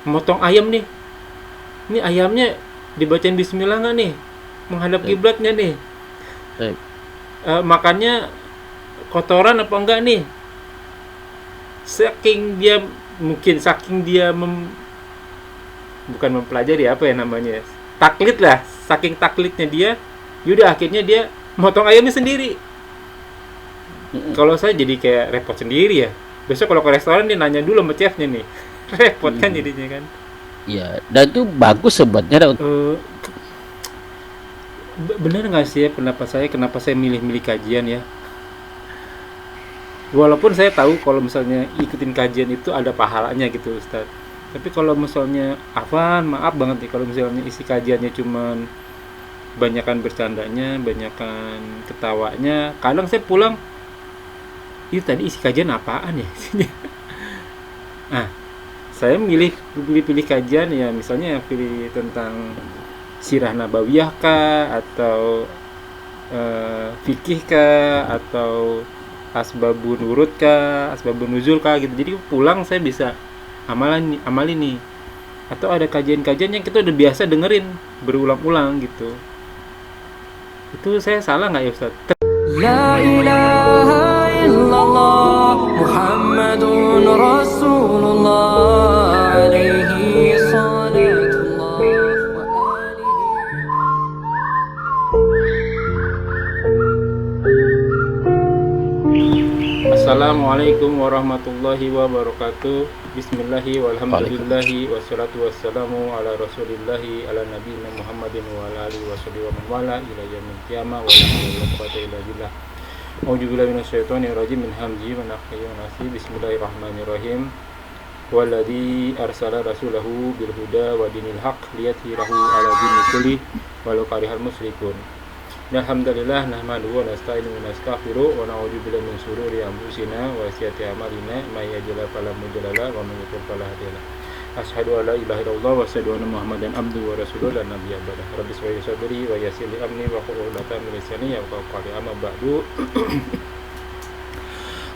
motong ayam nih. Ini ayamnya dibacain bismillah nggak nih? Menghadap Baik, kiblatnya nih. baik. Makannya kotoran apa enggak nih? Saking dia bukan mempelajari apa ya namanya, taklid lah, saking taklidnya dia, yaudah akhirnya dia motong ayamnya sendiri. Mm-mm. Kalau saya jadi kayak repot sendiri ya, besok kalau ke restoran dia nanya dulu sama chefnya nih. Repot kan Mm-mm. jadinya kan. Iya, dan itu bagus sebenarnya. Eh, Bener nggak sih ya pendapat saya, kenapa saya milih-milih kajian ya, walaupun saya tahu kalau misalnya ikutin kajian itu ada pahalanya gitu Ustaz, tapi kalau misalnya maaf banget nih kalau misalnya isi kajiannya cuman banyakan bercandanya, banyakan ketawanya, kadang saya pulang, itu tadi isi kajian apaan ya. Ah, saya pilih kajian ya, misalnya pilih tentang sirah nabawiyah kah, atau fikih kah, atau asbabun nurut kah, asbabun nuzul kah gitu. Jadi pulang saya bisa amalin nih. Atau ada kajian-kajian yang kita udah biasa dengerin berulang-ulang gitu. Itu saya salah nggak ya Ustaz? لا إله إلا الله محمد رسول الله عليه صلاة الله Assalamualaikum warahmatullahi wabarakatuh. Bismillahi Waalaikumsalam. walhamdulillahi wassalatu wassalamu ala rasulillahi ala nabiyina Muhammadin wa ala alihi washabihi wa man wala ila yaumil qiyamah wa la haula wala quwwata illa billah. A'udzubillahi minasyaitonir rajim min hamzihi wa nafthihi wa nafthihi. Bismillahirrahmanirrahim. Walladzi arsala rasulahu bil huda wa dinil haqq liyudhhirahu ala dini kulli walau karihal musyrikun. Alhamdulillah nahmaduhu wa nasta'inuhu wa nastaghfiruh wa na'udzu billahi min shururi anfusina wa sayyiati a'malina may yahdihillahu fala mudilla lahu wa may yudlil fala hadiya lahu. Asyhadu an la ilaha illallah wa asyhadu anna Muhammadan abduhu wa rasuluhu la nabiyya ba'da. Rabbi shrah li sadri wa yassir li amri wa hlul 'uqdatam min lisani yafqahu qawli. Amma ba'du.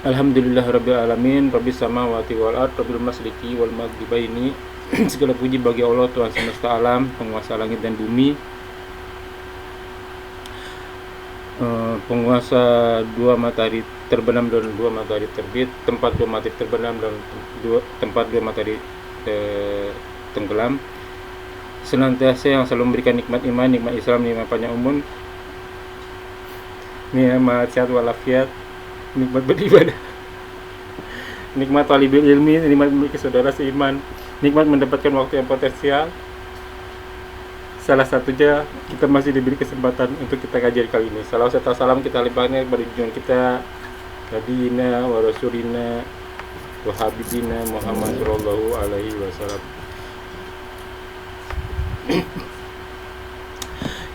Alhamdulillahirabbil alamin, rabbis samawati wal ardh, rabbil masyriqi wal maghribaini. Segala puji bagi Allah Tuhan semesta alam, penguasa langit dan bumi, penguasa dua matahari terbenam dan dua matahari terbit, tempat dua matahari terbenam dan tempat dua matahari tenggelam, senantiasa yang selalu memberikan nikmat iman, nikmat Islam, nikmat panjang umur, nikmat sehat walafiat, nikmat beribadah, nikmat talibul ilmi, nikmat memiliki saudara seiman, nikmat mendapatkan waktu yang potensial. Salah satunya kita masih diberi kesempatan untuk kita kajian kali ini. Salam serta salam kita limpahkan kepada junjungan kita Nabiina wa Rasulina wa Habibina Muhammad sallallahu alaihi wasallam.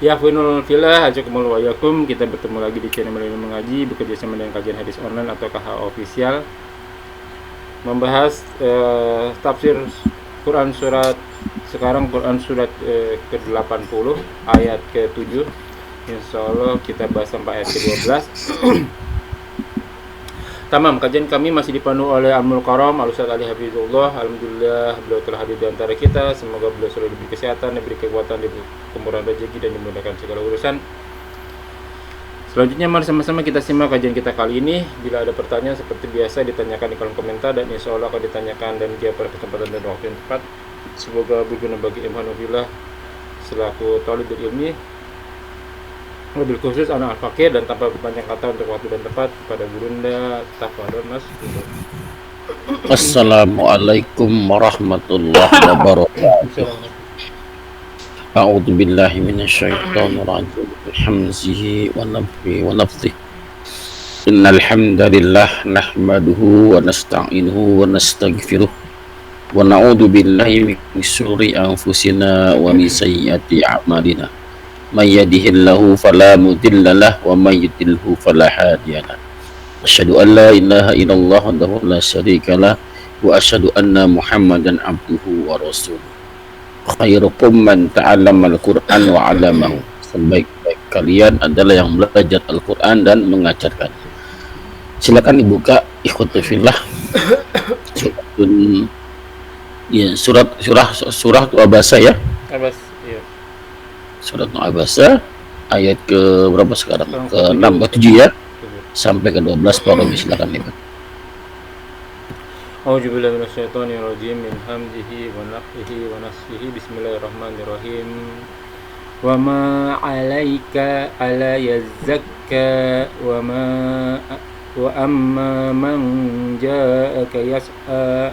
Ya finul filah, ajakumul wa yakum. Kita bertemu lagi di channel Milenial Mengaji, bekerja sama dengan kajian hadis online atau KH official, membahas tafsir Quran surat ke-80 ayat ke-7. Insyaallah kita bahas sampai ayat ke-12. Tamam, kajian kami masih dipandu oleh Amul Karam Al-Ustaz Ali Hafizullah. Alhamdulillah beliau telah hadir di antara kita. Semoga beliau selalu diberi kesehatan, diberi kekuatan, diberi kemurahan rezeki dan dimudahkan segala urusan. Selanjutnya mari sama-sama kita simak kajian kita kali ini. Bila ada pertanyaan seperti biasa ditanyakan di kolom komentar, dan insya Allah akan ditanyakan dan dijawab pada kesempatan dan waktu yang tepat. Semoga berguna bagi Imhanulillah selaku talibul ilmi, mobil khusus anak al-fakir, dan tanpa banyak kata untuk waktu dan tempat pada gurunda tafadhol Mas. Assalamualaikum warahmatullahi wabarakatuh. A'udzu billahi minasyaitonir rajim. Bihamzihi wa nafthihi wa nafthihi. Innal hamdalillah nahmaduhu wa nasta'inuhu wa nastaghfiruh wa na'udzu billahi min syururi anfusina wa min sayyiati a'malina. May yahdihillahu fala mudilla lahu wa may yudlilhu fala hadiya lahu. Asyhadu an la ilaha illallah wahdahu la syarika lah wa asyhadu anna Muhammadan abduhu wa rasuluh. Khairukum man ta'allama al-Qur'an wa 'allamahu. Sebaik-baik kalian adalah yang belajar Al-Qur'an dan mengajarkan. Silakan dibuka ikhwati fillah. Suratun Ya, surah Abasa ya. Abbas, iya. Surat Abasa ayat ke berapa sekarang? Sekarang Ke 6 ke 7 ya. Sampai ke 12 Pak Robi, silakan nih Pak. A'udzubillahi minasyaitonirrajim min hamzihi wa nafthihi wa nafthihi bismillahirrahmanirrahim. Wa ma 'alaika alla yazakka wa amma man ja'aka yas'a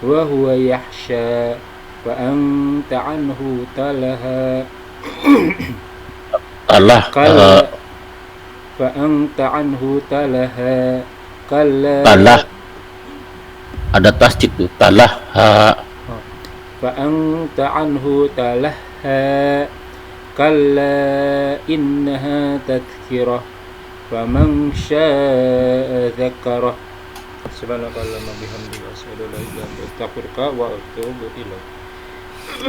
wa huwa yahsha wa anta 'anhu talaha Allah fa anta 'anhu talaha kalla talah ada tasdid tuh talah fa anta 'anhu talaha kalla innaha tadhkirah faman syaa'a dzakarah. Subhanakallahumma bihamdika asyhadu an la ilaha illa anta astaghfiruka wa atubu ilaik.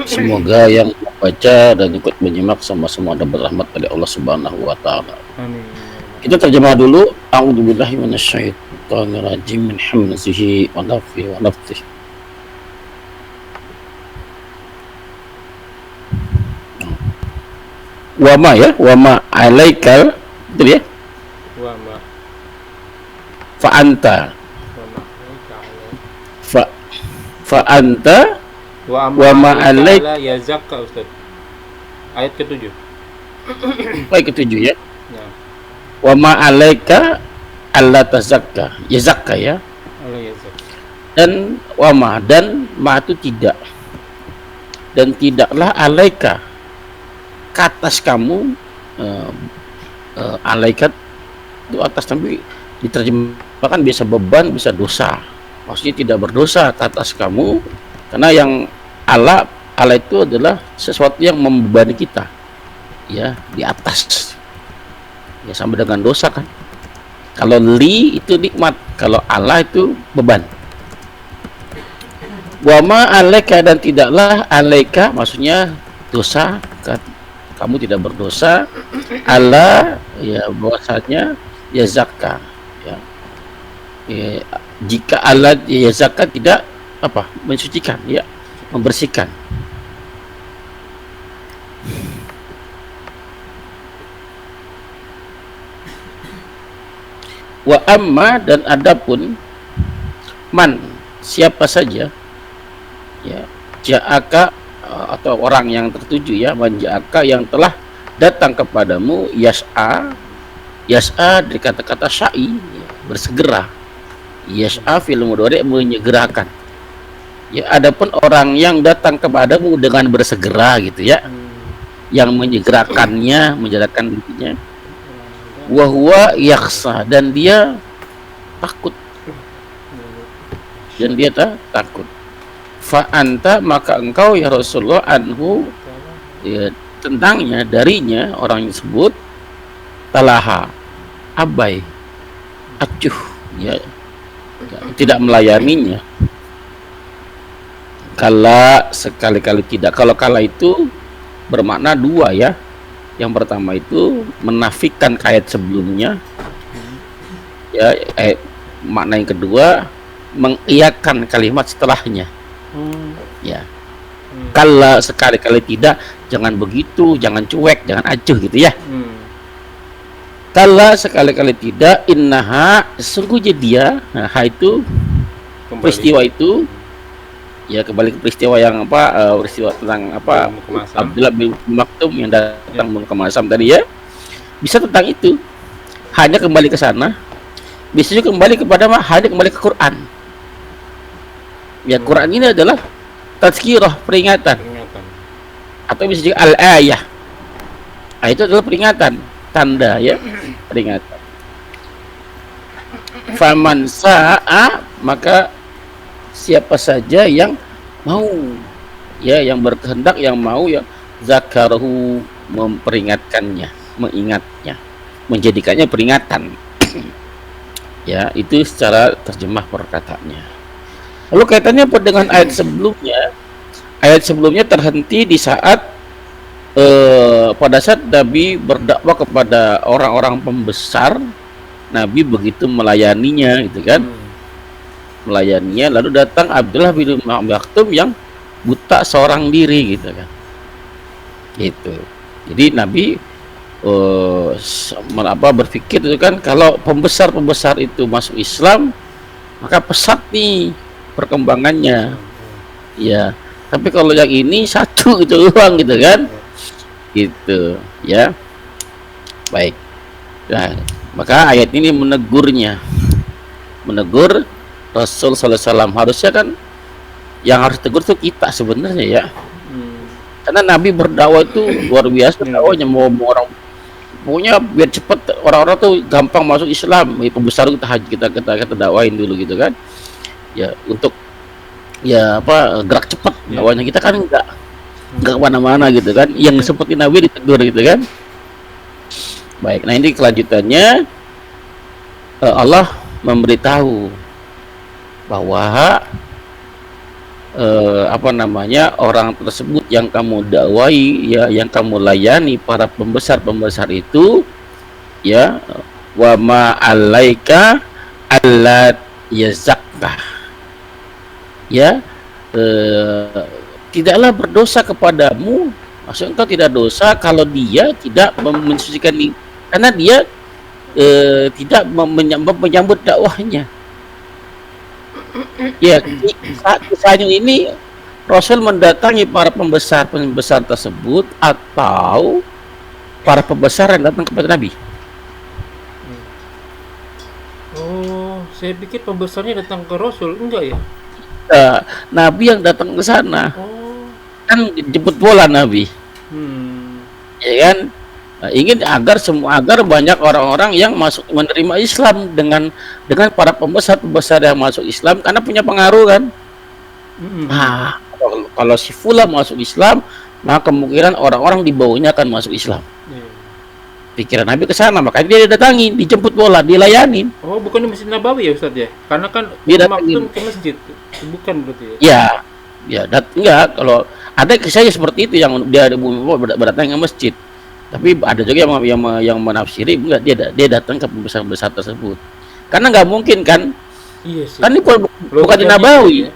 Semoga yang membaca dan ikut menyimak sama-sama dapat rahmat dari Allah Subhanahu wa taala. Amin. Kita terjemah dulu. A'udzubillahi minasyaitonirrajim min hamzihi wa nafthihi wa nafthihi. Wa ma ya, wa ma alaikal, betul ya? Wa ma Fa anta fa anta wa Wa ma alaik- ala ya zakka Ustaz. Ayat ke-7. ayat ke-7 ya. Ya, Wa ma alaika alla tazakka. Ya zakka ya. ala ya zakka. Dan wa ma, dan ma itu tidak. Dan tidaklah alaika ke atas kamu, alaika itu atas, tapi diterjemahkan bisa beban, bisa dosa. Maksudnya tidak berdosa ke atas kamu, karena yang Allah itu adalah sesuatu yang membebani kita ya, di atas ya, sama dengan dosa kan. Kalau li itu nikmat, kalau Allah itu beban. Wa ma alaika, dan tidaklah alaika maksudnya dosa, kamu tidak berdosa. Allah ya, bahwasanya ya zakka ya. Jika Allah ya zakat tidak apa, mensucikan ya, membersihkan. Wa amma, dan adapun man, siapa saja ya, ja'aka atau orang yang tertuju ya, man ja'aka, yang telah datang kepadamu, yas'a dari kata-kata sya'i ya, bersegera. Yas'a fil mudhari, menyegerakan ya. Adapun orang yang datang kepadamu dengan bersegera gitu ya, yang menyegerakannya, menjalankan dirinya, wa huwa yakhsha, dan dia takut, takut. Fa anta, maka engkau ya Rasulullah, anhu ya, tentangnya, darinya orang tersebut, talaha, abai, acuh ya, tidak melayaninya. Kala, sekali-kali tidak. Kalau kala itu bermakna dua ya. Yang pertama itu menafikan ayat sebelumnya ya, makna yang kedua mengiyakan kalimat setelahnya ya. Kala, sekali-kali tidak, jangan begitu, jangan cuek, jangan acuh gitu ya. Kala, sekali-kali tidak, innaha, sesungguhnya dia, nah itu kembali. Peristiwa itu ya, kembali ke peristiwa yang apa, peristiwa tentang apa, Abdullah bin Maktum yang datang ke Masam tadi ya, bisa tentang itu, hanya kembali ke sana. Bisa juga kembali kepada hanya kembali ke Quran ya. Quran ini adalah tazkirah, peringatan, atau bisa juga al-ayah, itu adalah peringatan, tanda ya, peringatan. Faman sa'a, maka siapa saja yang mau ya, yang berkehendak, yang mau ya, zakarahu, memperingatkannya, mengingatnya, menjadikannya peringatan ya. Itu secara terjemah perkataannya. Lalu kaitannya apa dengan ayat sebelumnya? Ayat sebelumnya terhenti di saat pada saat Nabi berdakwah kepada orang-orang pembesar, Nabi begitu melayaninya gitu kan. melayaninya. Lalu datang Abdullah bin Maktum yang buta seorang diri gitu kan. Gitu. Jadi Nabi berpikir itu kan, kalau pembesar itu masuk Islam, maka pesat nih perkembangannya. Ya. Tapi kalau yang ini satu itu doang gitu kan. Gitu, ya. Baik. Nah, maka ayat ini menegur Rasul sallallahu alaihi wasallam. Harusnya kan yang harus tegur itu kita sebenarnya ya. Karena Nabi berdakwah itu luar biasa dakwahnya, mau orang pokoknya biar cepat orang-orang tuh gampang masuk Islam. Pembesar kita dakwain dulu gitu kan. Ya, untuk ya gerak cepat dakwahnya. Kita kan enggak kemana-mana gitu kan. Yang seperti Nabi ditegur gitu kan. Baik, nah ini kelanjutannya. Allah memberitahu bahwa orang tersebut yang kamu dakwai, ya, yang kamu layani, para pembesar itu, ya, wa ma alaika alla yazakka, ya, tidaklah berdosa kepadamu, maksudnya engkau tidak dosa kalau dia tidak mensucikan diri, karena dia tidak menyambut dakwahnya. Ya, kisahnya ini Rasul mendatangi para pembesar tersebut atau para pembesar yang datang kepada Nabi. Oh, saya pikir pembesarnya datang ke Rasul, enggak ya? Nabi yang datang ke sana. Oh. Kan dijemput bola Nabi. Ya kan? Ingin agar banyak orang-orang yang masuk menerima Islam dengan para pembesar yang masuk Islam, karena punya pengaruh kan. Nah, kalau si fulan masuk Islam, maka kemungkinan orang-orang di bawahnya akan masuk Islam. Pikiran Nabi ke sana, makanya dia datangi, dijemput bola, dilayani. Oh, bukan di Masjid Nabawi ya Ustaz ya? Karena kan dia maksud ke masjid, bukan berarti ya? Enggak, kalau ada kisahnya seperti itu yang dia berdatang ke masjid. Tapi ada juga yang menafsiri enggak, dia datang ke pembesar tersebut. Karena nggak mungkin kan? Iya sih. Kan ini bukan di Nabawi. Ya.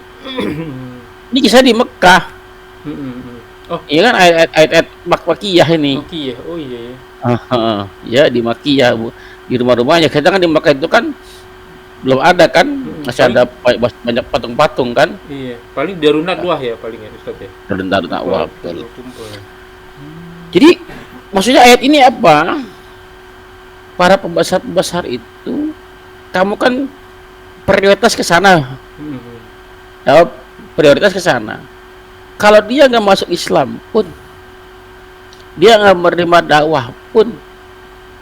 Ini kisah di Mekah. Oh, iya kan ayat Makkiyah ini. Makkiyah. Oh iya ya. Ya di Makkiyah, Bu. Di rumah-rumahnya. Kadang kan di Mekah itu kan belum ada kan, masih ada banyak patung-patung kan. Iya, paling darunat wah ya paling ya Ustaz ya. Darunat wah, betul. Jadi maksudnya ayat ini apa? Para pembesar itu, kamu kan prioritas ke sana. Ya, prioritas ke sana. Kalau dia nggak masuk Islam pun, dia nggak menerima dakwah pun,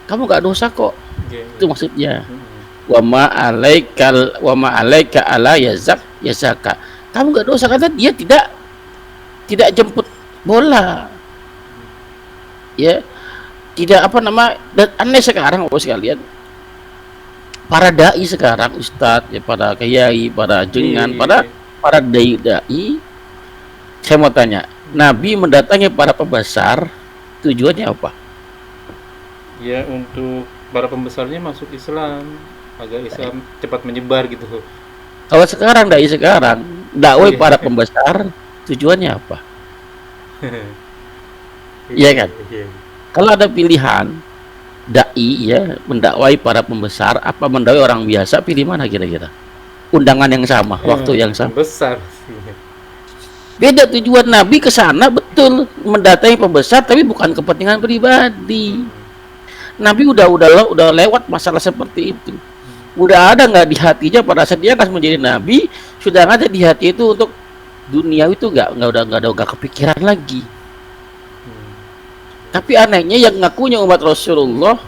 kamu nggak dosa kok. Itu maksudnya. Wa ma alaika ala yazaka. Kamu nggak dosa karena dia tidak jemput bola. Ya, tidak dan aneh sekarang Bapak sekalian, para dai sekarang, ustadz ya, para kiai, para jengan, para dai, saya mau tanya, Nabi mendatangi para pembesar tujuannya apa? Ya, untuk para pembesarnya masuk Islam, agar Islam cepat menyebar gitu. Kalau sekarang dakwah para pembesar tujuannya apa? Iya kan? Kalau ada pilihan dai ya mendakwai para pembesar apa mendakwai orang biasa, pilih mana kira-kira? Undangan yang sama, waktu yang sama. Besar. Beda tujuan Nabi ke sana, betul mendatangi pembesar tapi bukan kepentingan pribadi. Nabi udah lewat masalah seperti itu. Udah ada nggak di hatinya pada saat dia akan menjadi nabi, sudah ada di hati itu untuk dunia itu nggak kepikiran lagi. Tapi anehnya yang ngakunya umat Rasulullah,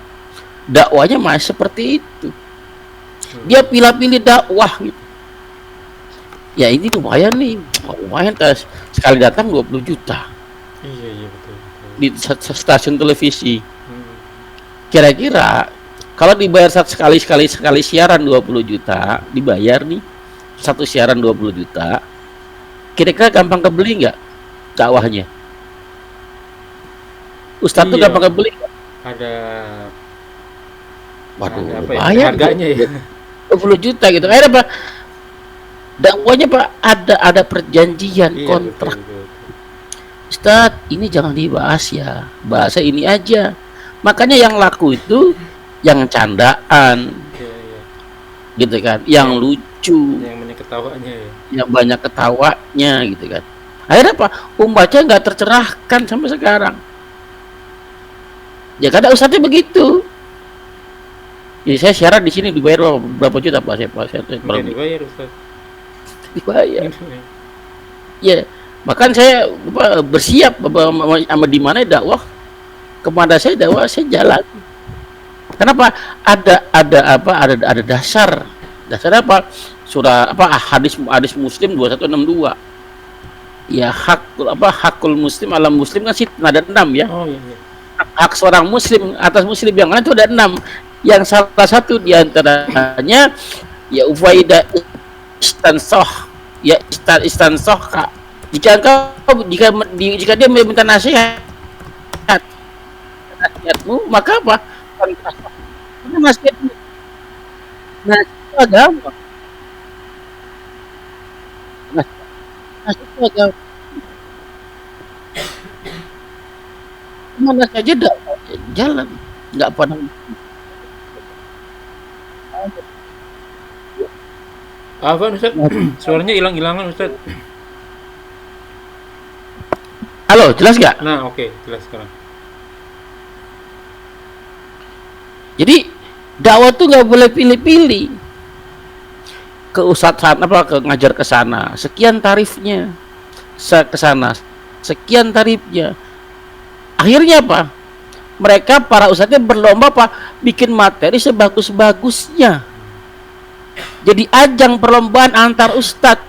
dakwanya masih seperti itu. Dia pilih-pilih dakwah gitu. Ya ini lumayan nih, sekali datang 20 juta. Iya betul. Di stasiun televisi. Kira-kira kalau dibayar sekali siaran 20 juta, dibayar nih satu siaran 20 juta, kira-kira gampang kebeli nggak dakwahnya? Ustadz tuh gampang kebeli nggak? Ada lumayan harganya ya. 20 juta gitu. Akhirnya apa? Dakwanya Pak ada perjanjian, Iya, betul, kontrak. betul. Ustaz, ini jangan dibahas ya. Bahasa ini aja. Makanya yang laku itu yang candaan, Iya, iya. gitu kan. Yang Yang lucu, yang banyak ketawanya ya. yang banyak ketawanya, gitu kan. Akhirnya apa? Pembaca nggak tercerahkan sampai sekarang. Ya kadang ustaznya begitu. Jadi saya siaran di sini dibayar berapa juta Pak? Saya Enggak dibayar, Ustaz. dibayar. Iya. Ya, bahkan saya bersiap sama di mana dakwah kepada saya dakwah saya jalan. Kenapa? Ada dasar. Dasar apa? Surah apa hadis Muslim 2162. Ya hakul muslim alam muslim kan sih ada 6 ya. Oh iya, iya. Hak seorang muslim atas muslim yang lain itu ada 6. Yang salah satu diantaranya ya ufaida istansoh, ya istansoh kak. Jika dia meminta nasihatmu, maka apa? Karena nasihat itu agama. Nasihat itu agama. Mana saja jalan, nggak pernah. Apa Ustaz? Suaranya hilang-hilangan Ustaz. Halo, jelas nggak? Nah, oke, jelas sekarang. Jadi dakwah tuh nggak boleh pilih-pilih. Ke ustadz apa ke ngajar ke sana, sekian tarifnya. Ke sana, sekian tarifnya. Akhirnya apa? Mereka para ustadznya berlomba apa? Bikin materi sebagus-bagusnya. Jadi ajang perlombaan antar ustadz.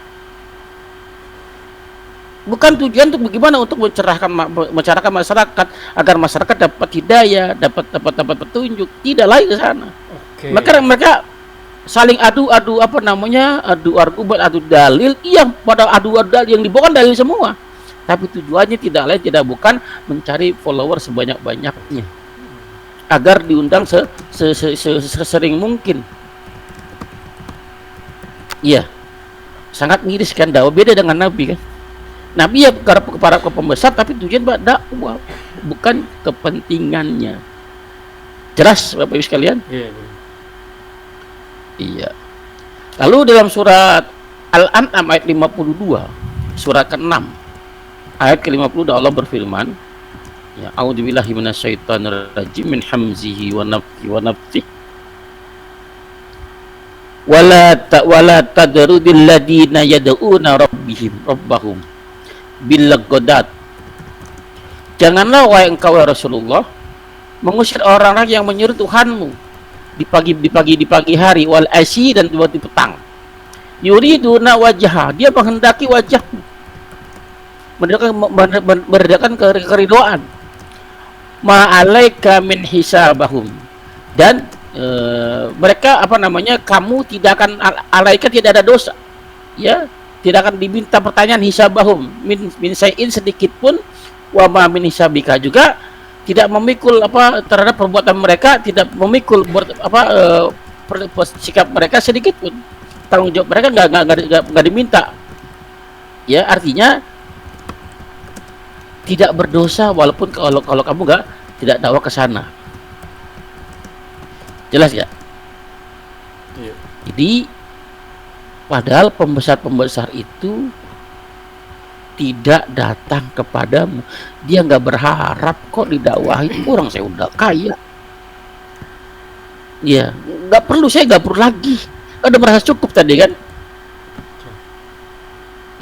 Bukan tujuan untuk bagaimana untuk mencerahkan masyarakat agar masyarakat dapat hidayah, dapat petunjuk. Tidak lagi ke sana. Oke. Maka mereka saling adu argumen, adu dalil, yang pada adu dalil yang dibawa dalil semua. Tapi tujuannya tidak lain tidak bukan mencari follower sebanyak-banyaknya agar diundang sesering mungkin. Iya, sangat miris kan dakwah, beda dengan Nabi kan. Nabi ya para pembesar tapi tujuan dakwah bukan kepentingannya. Jelas Bapak Ibu sekalian? Iya, iya. Iya. Lalu dalam surat Al-An'am ayat 52, surat ke-6 ayat ke-52 Allah berfirman, ya, a'udzubillahi minasyaitonir rajim min hamzihi wa nafthihi wa nafthihi. Wala tadrudil ladina yad'una rabbahum bil ghadat. Janganlah wahai engkau ya Rasulullah mengusir orang-orang yang menyeru Tuhanmu di pagi hari wal asyi dan di petang. Yuriduna wajah, dia menghendaki wajahmu, mendatangkan keridoan. Ma'alaika min hisabahum, dan mereka kamu tidak akan alaika, tidak ada dosa, ya, tidak akan diminta pertanyaan hisabahum min sayin sedikit pun, wa ma min hisabika, juga tidak memikul terhadap perbuatan mereka, tidak memikul sikap mereka sedikit pun, tanggung jawab mereka nggak diminta, ya, artinya tidak berdosa walaupun kalau kamu tidak dakwah ke sana. Jelas ya? Iya. Jadi padahal pembesar itu tidak datang kepadamu, dia nggak berharap kok didakwahi. Orang saya udah kaya, ya saya nggak perlu lagi, udah merasa cukup tadi kan.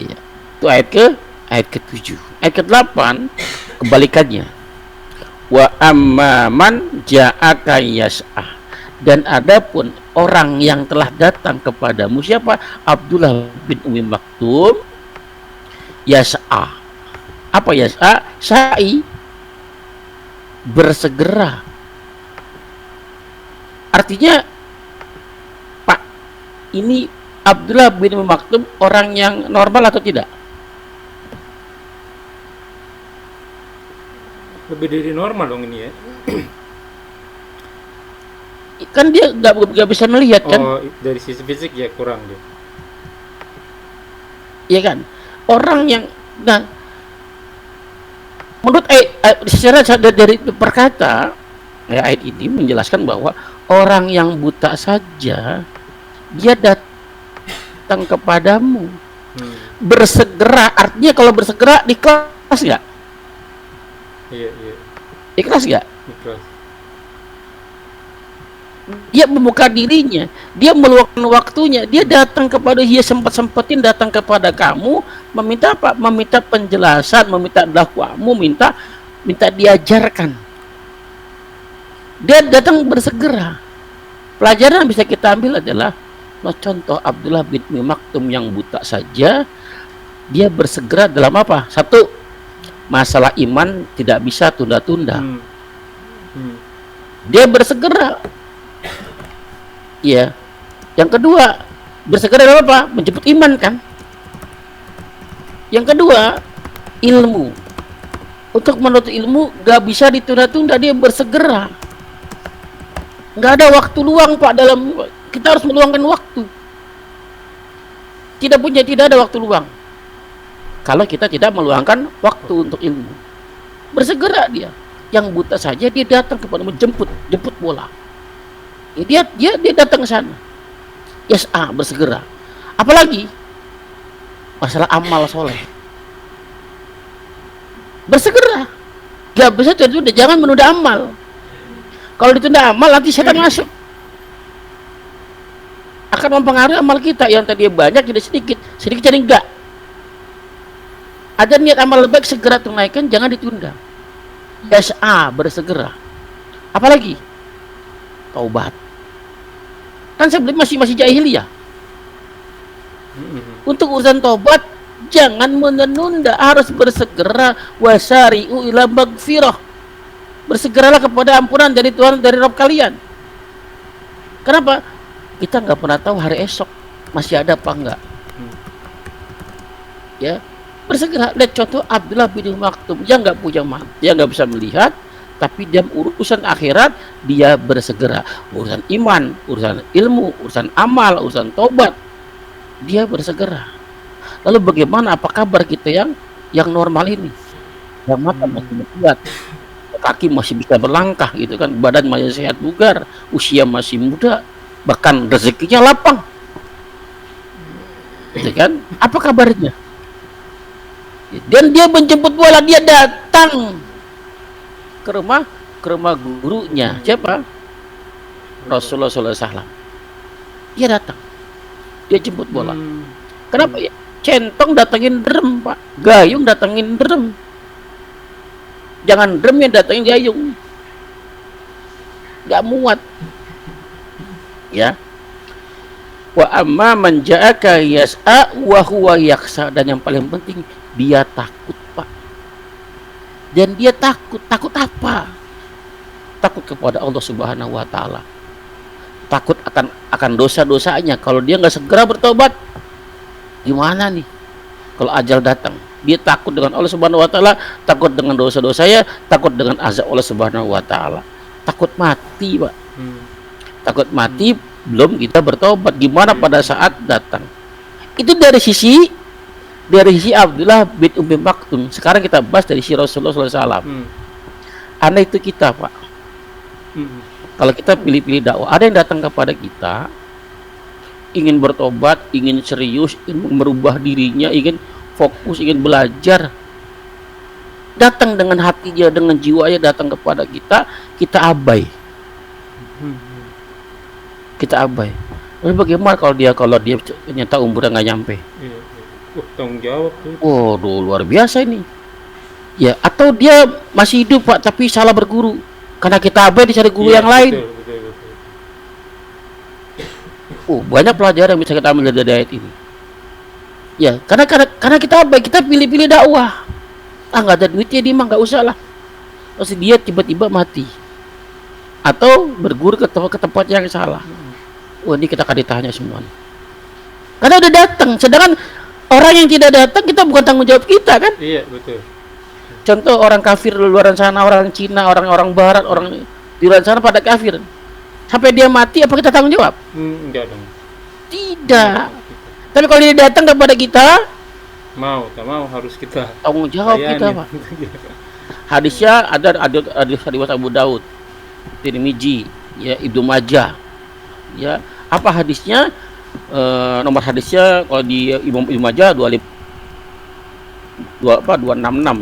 Iya, itu ayat ke-7. Ayat ke-8 kebalikannya, wa amman ja'aka yas'ah, dan adapun orang yang telah datang kepadamu, siapa? Abdullah bin Umi Maktum, yas'a. Apa yas'a? Sa'i, bersegera. Artinya Pak, ini Abdullah bin Umi Maktum orang yang normal atau tidak? Lebih dari normal dong ini ya. Kan dia nggak bisa melihat kan. Oh, dari sisi fisik ya kurang dia. Iya kan? Orang yang, nah, menurut secara dari perkata ya, ayat ini menjelaskan bahwa orang yang buta saja dia datang kepadamu bersegera. Artinya kalau bersegera ikhlas nggak? Iya, iya. Ikhlas nggak? Ikhlas. Dia membuka dirinya, dia meluangkan waktunya, dia datang kepada, dia sempat-sempetin datang kepada kamu, meminta apa? Meminta penjelasan, meminta dakwamu, minta diajarkan. Dia datang bersegera. Pelajaran yang bisa kita ambil adalah, contoh Abdullah bin Umi Maktum yang buta saja, dia bersegera dalam apa? Satu, masalah iman tidak bisa tunda-tunda. Dia bersegera. Ya. Yang kedua, bersegera dalam apa? Menjemput iman kan? Yang kedua, ilmu. Untuk menuntut ilmu gak bisa ditunda-tunda, dia bersegera. Gak ada waktu luang Pak, dalam kita harus meluangkan waktu. Tidak ada waktu luang kalau kita tidak meluangkan waktu untuk ilmu. Bersegera dia. Yang buta saja dia datang kepada menjemput bola. Dia datang ke sana. Bersegera. Apalagi masalah amal soleh. Bersegera. Gak bisa tertunda, jangan menunda amal. Kalau ditunda amal nanti setan masuk. Akan mempengaruhi amal kita yang tadi banyak jadi sedikit jadi enggak. Ada niat amal baik segera tunaikan, jangan ditunda. Bersegera. Apalagi taubat. Kan sebelum masih jahiliyah. Untuk urusan taubat jangan menunda, harus bersegera. Wasari'u ila magfirah. Bersegeralah kepada ampunan dari Tuhan, dari Rabb kalian. Kenapa? Kita nggak pernah tahu hari esok masih ada apa enggak. Ya, bersegera. Lihat contoh Abdullah bin Maktum, dia nggak punya mata, dia nggak bisa melihat, tapi dia urusan akhirat dia bersegera. Urusan iman, urusan ilmu, urusan amal, urusan tobat, dia bersegera. Lalu bagaimana, apa kabar kita yang normal ini? Yang mata masih kuat, kaki masih bisa berlangkah gitu kan, badan masih sehat bugar, usia masih muda, bahkan rezekinya lapang. Gitu kan? Apa kabarnya? Dan dia menjemput bola, dia datang ke rumah gurunya. Siapa? Rasulullah SAW. Dia datang, dia jemput bola. Kenapa ya? Centong datangin drum Pak, gayung datangin drum. Jangan drum yang datangin gayung, nggak muat. Ya. Wa amma man ja'aka yas'a wa huwa yakhsha, dan yang paling penting dia takut Pak. Dan dia takut apa? Takut kepada Allah Subhanahu wa taala. Takut akan dosa-dosanya. Kalau dia nggak segera bertobat, gimana nih kalau ajal datang? Dia takut dengan Allah Subhanahu wa taala, takut dengan dosa-dosanya, takut dengan azab Allah Subhanahu wa taala. Takut mati, Pak. Takut mati belum kita bertobat. Gimana pada saat datang? Itu dari sisi Abdullah bin Umi Maktum. Sekarang kita bahas dari si Rasulullah SAW. Aneh itu kita, Pak. Kalau kita pilih-pilih dakwah, ada yang datang kepada kita ingin bertobat, ingin serius, ingin merubah dirinya, ingin fokus, ingin belajar, datang dengan hatinya, dengan jiwanya, datang kepada kita, kita abai. Lalu bagaimana kalau dia ternyata umurnya nggak nyampe? Tanggung jawab tuh. Waduh, luar biasa ini. Ya, atau dia masih hidup Pak, tapi salah berguru. Karena kita abai dicari guru yang lain. Betul. Banyak pelajaran yang bisa kita ambil dari ayat ini. Ya, karena kita abai, kita pilih-pilih dakwah. Nggak ada duitnya, dia mah nggak usah lah. Terus dia tiba-tiba mati. Atau berguru ke tempat yang salah. Ini kita akan ditanya semua. Karena udah datang, sedangkan orang yang tidak datang kita bukan tanggung jawab kita kan? Iya, betul. Contoh orang kafir di luar sana, orang Cina, orang barat, orang di luar sana pada kafir. Sampai dia mati, apa kita tanggung jawab? Enggak dong. Tidak. Tapi kalau dia datang kepada kita, Mau tak mau harus kita Tanggung jawab kita, layanin. Pak. Hadisnya ada riwayat Abu Daud, Tirmizi, ya Ibnu Majah. Ya, apa hadisnya? Nomor hadisnya kalau di Ibnu Majah 266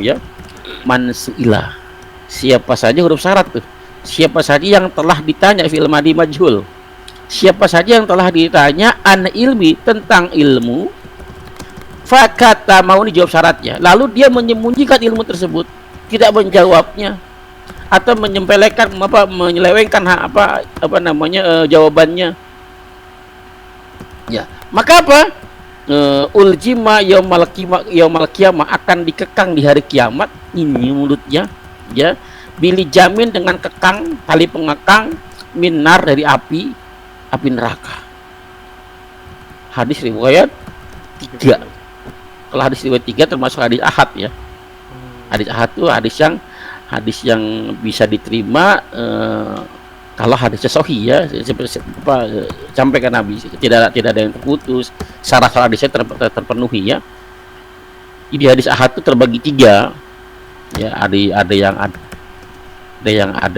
ya. Man su'ila. Siapa saja huruf syarat tuh. Siapa saja yang telah ditanya fil madi majhul. Siapa saja yang telah ditanya an ilmi tentang ilmu, fakata mau dijawab syaratnya, lalu dia menyembunyikan ilmu tersebut, tidak menjawabnya atau menyempelekan menyelewengkan jawabannya, ya maka uljima yaumal qiyamah akan dikekang di hari kiamat. Ini mulutnya ya, bili jamin dengan kekang tali pengekang minar dari api neraka. Hadis riwayat 3. Kalau hadis riwayat 3 termasuk hadis ahad ya. Hadis ahad itu hadis yang bisa diterima kalau hadisnya sahih ya, sampai ke Nabi, tidak ada yang terputus, syarat-syarat hadisnya terpenuhi ya. Jadi hadis ahad itu terbagi 3 ya, ada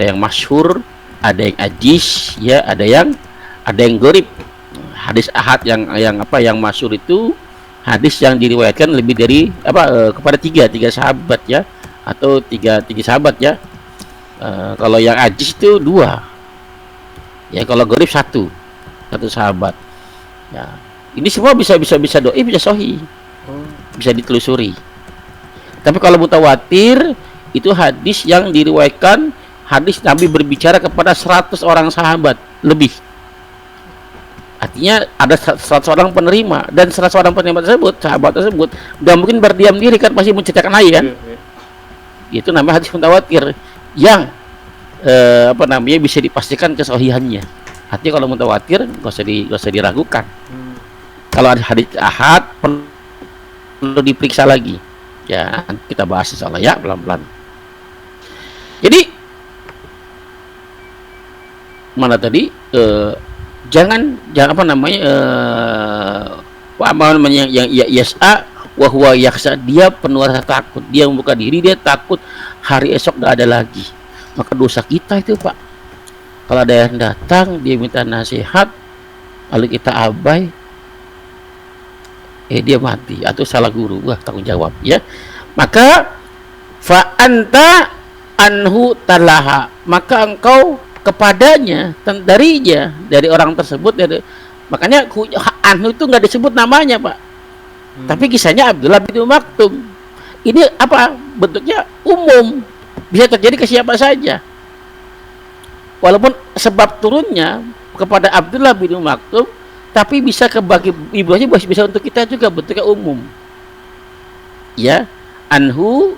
yang masyhur, ada yang ajis ya, ada yang gharib. Hadis ahad yang masyhur itu hadis yang diriwayatkan lebih dari kepada tiga sahabat ya, atau tiga sahabat ya. Kalau yang ajis itu 2 ya, kalau gharib satu sahabat ya. Ini semua bisa doi, bisa sahih, bisa ditelusuri. Tapi kalau mutawatir itu hadis yang diriwayatkan, hadis Nabi berbicara kepada 100 orang sahabat lebih. Artinya ada 100 orang penerima, dan 100 orang penerima tersebut, sahabat tersebut, gak mungkin berdiam diri kan, pasti menceritakan lagi kan. Itu namanya hadis mutawatir yang bisa dipastikan kesahihannya. Artinya kalau mutawatir gak usah diragukan. Kalau ada hadis ahad perlu diperiksa lagi. Ya, kita bahas insyaallah ya, pelan-pelan. Jadi mana tadi? Jangan yang yas'a wa huwa yakhsha, dia penuh rasa takut, dia membuka diri, dia takut hari esok gak ada lagi. Maka dosa kita itu, Pak, kalau ada yang datang dia minta nasihat lalu kita abai, dia mati atau salah guru, wah tanggung jawab ya. Maka fa anta anhu talaha, maka engkau kepadanya, dari orang tersebut, makanya anhu itu nggak disebut namanya, Pak. Tapi kisahnya Abdullah bin Maktum ini bentuknya umum, bisa terjadi ke siapa saja, walaupun sebab turunnya kepada Abdullah bin Maktum, tapi bisa kebagi ibunya, bisa untuk kita juga, bentuknya umum ya. Anhu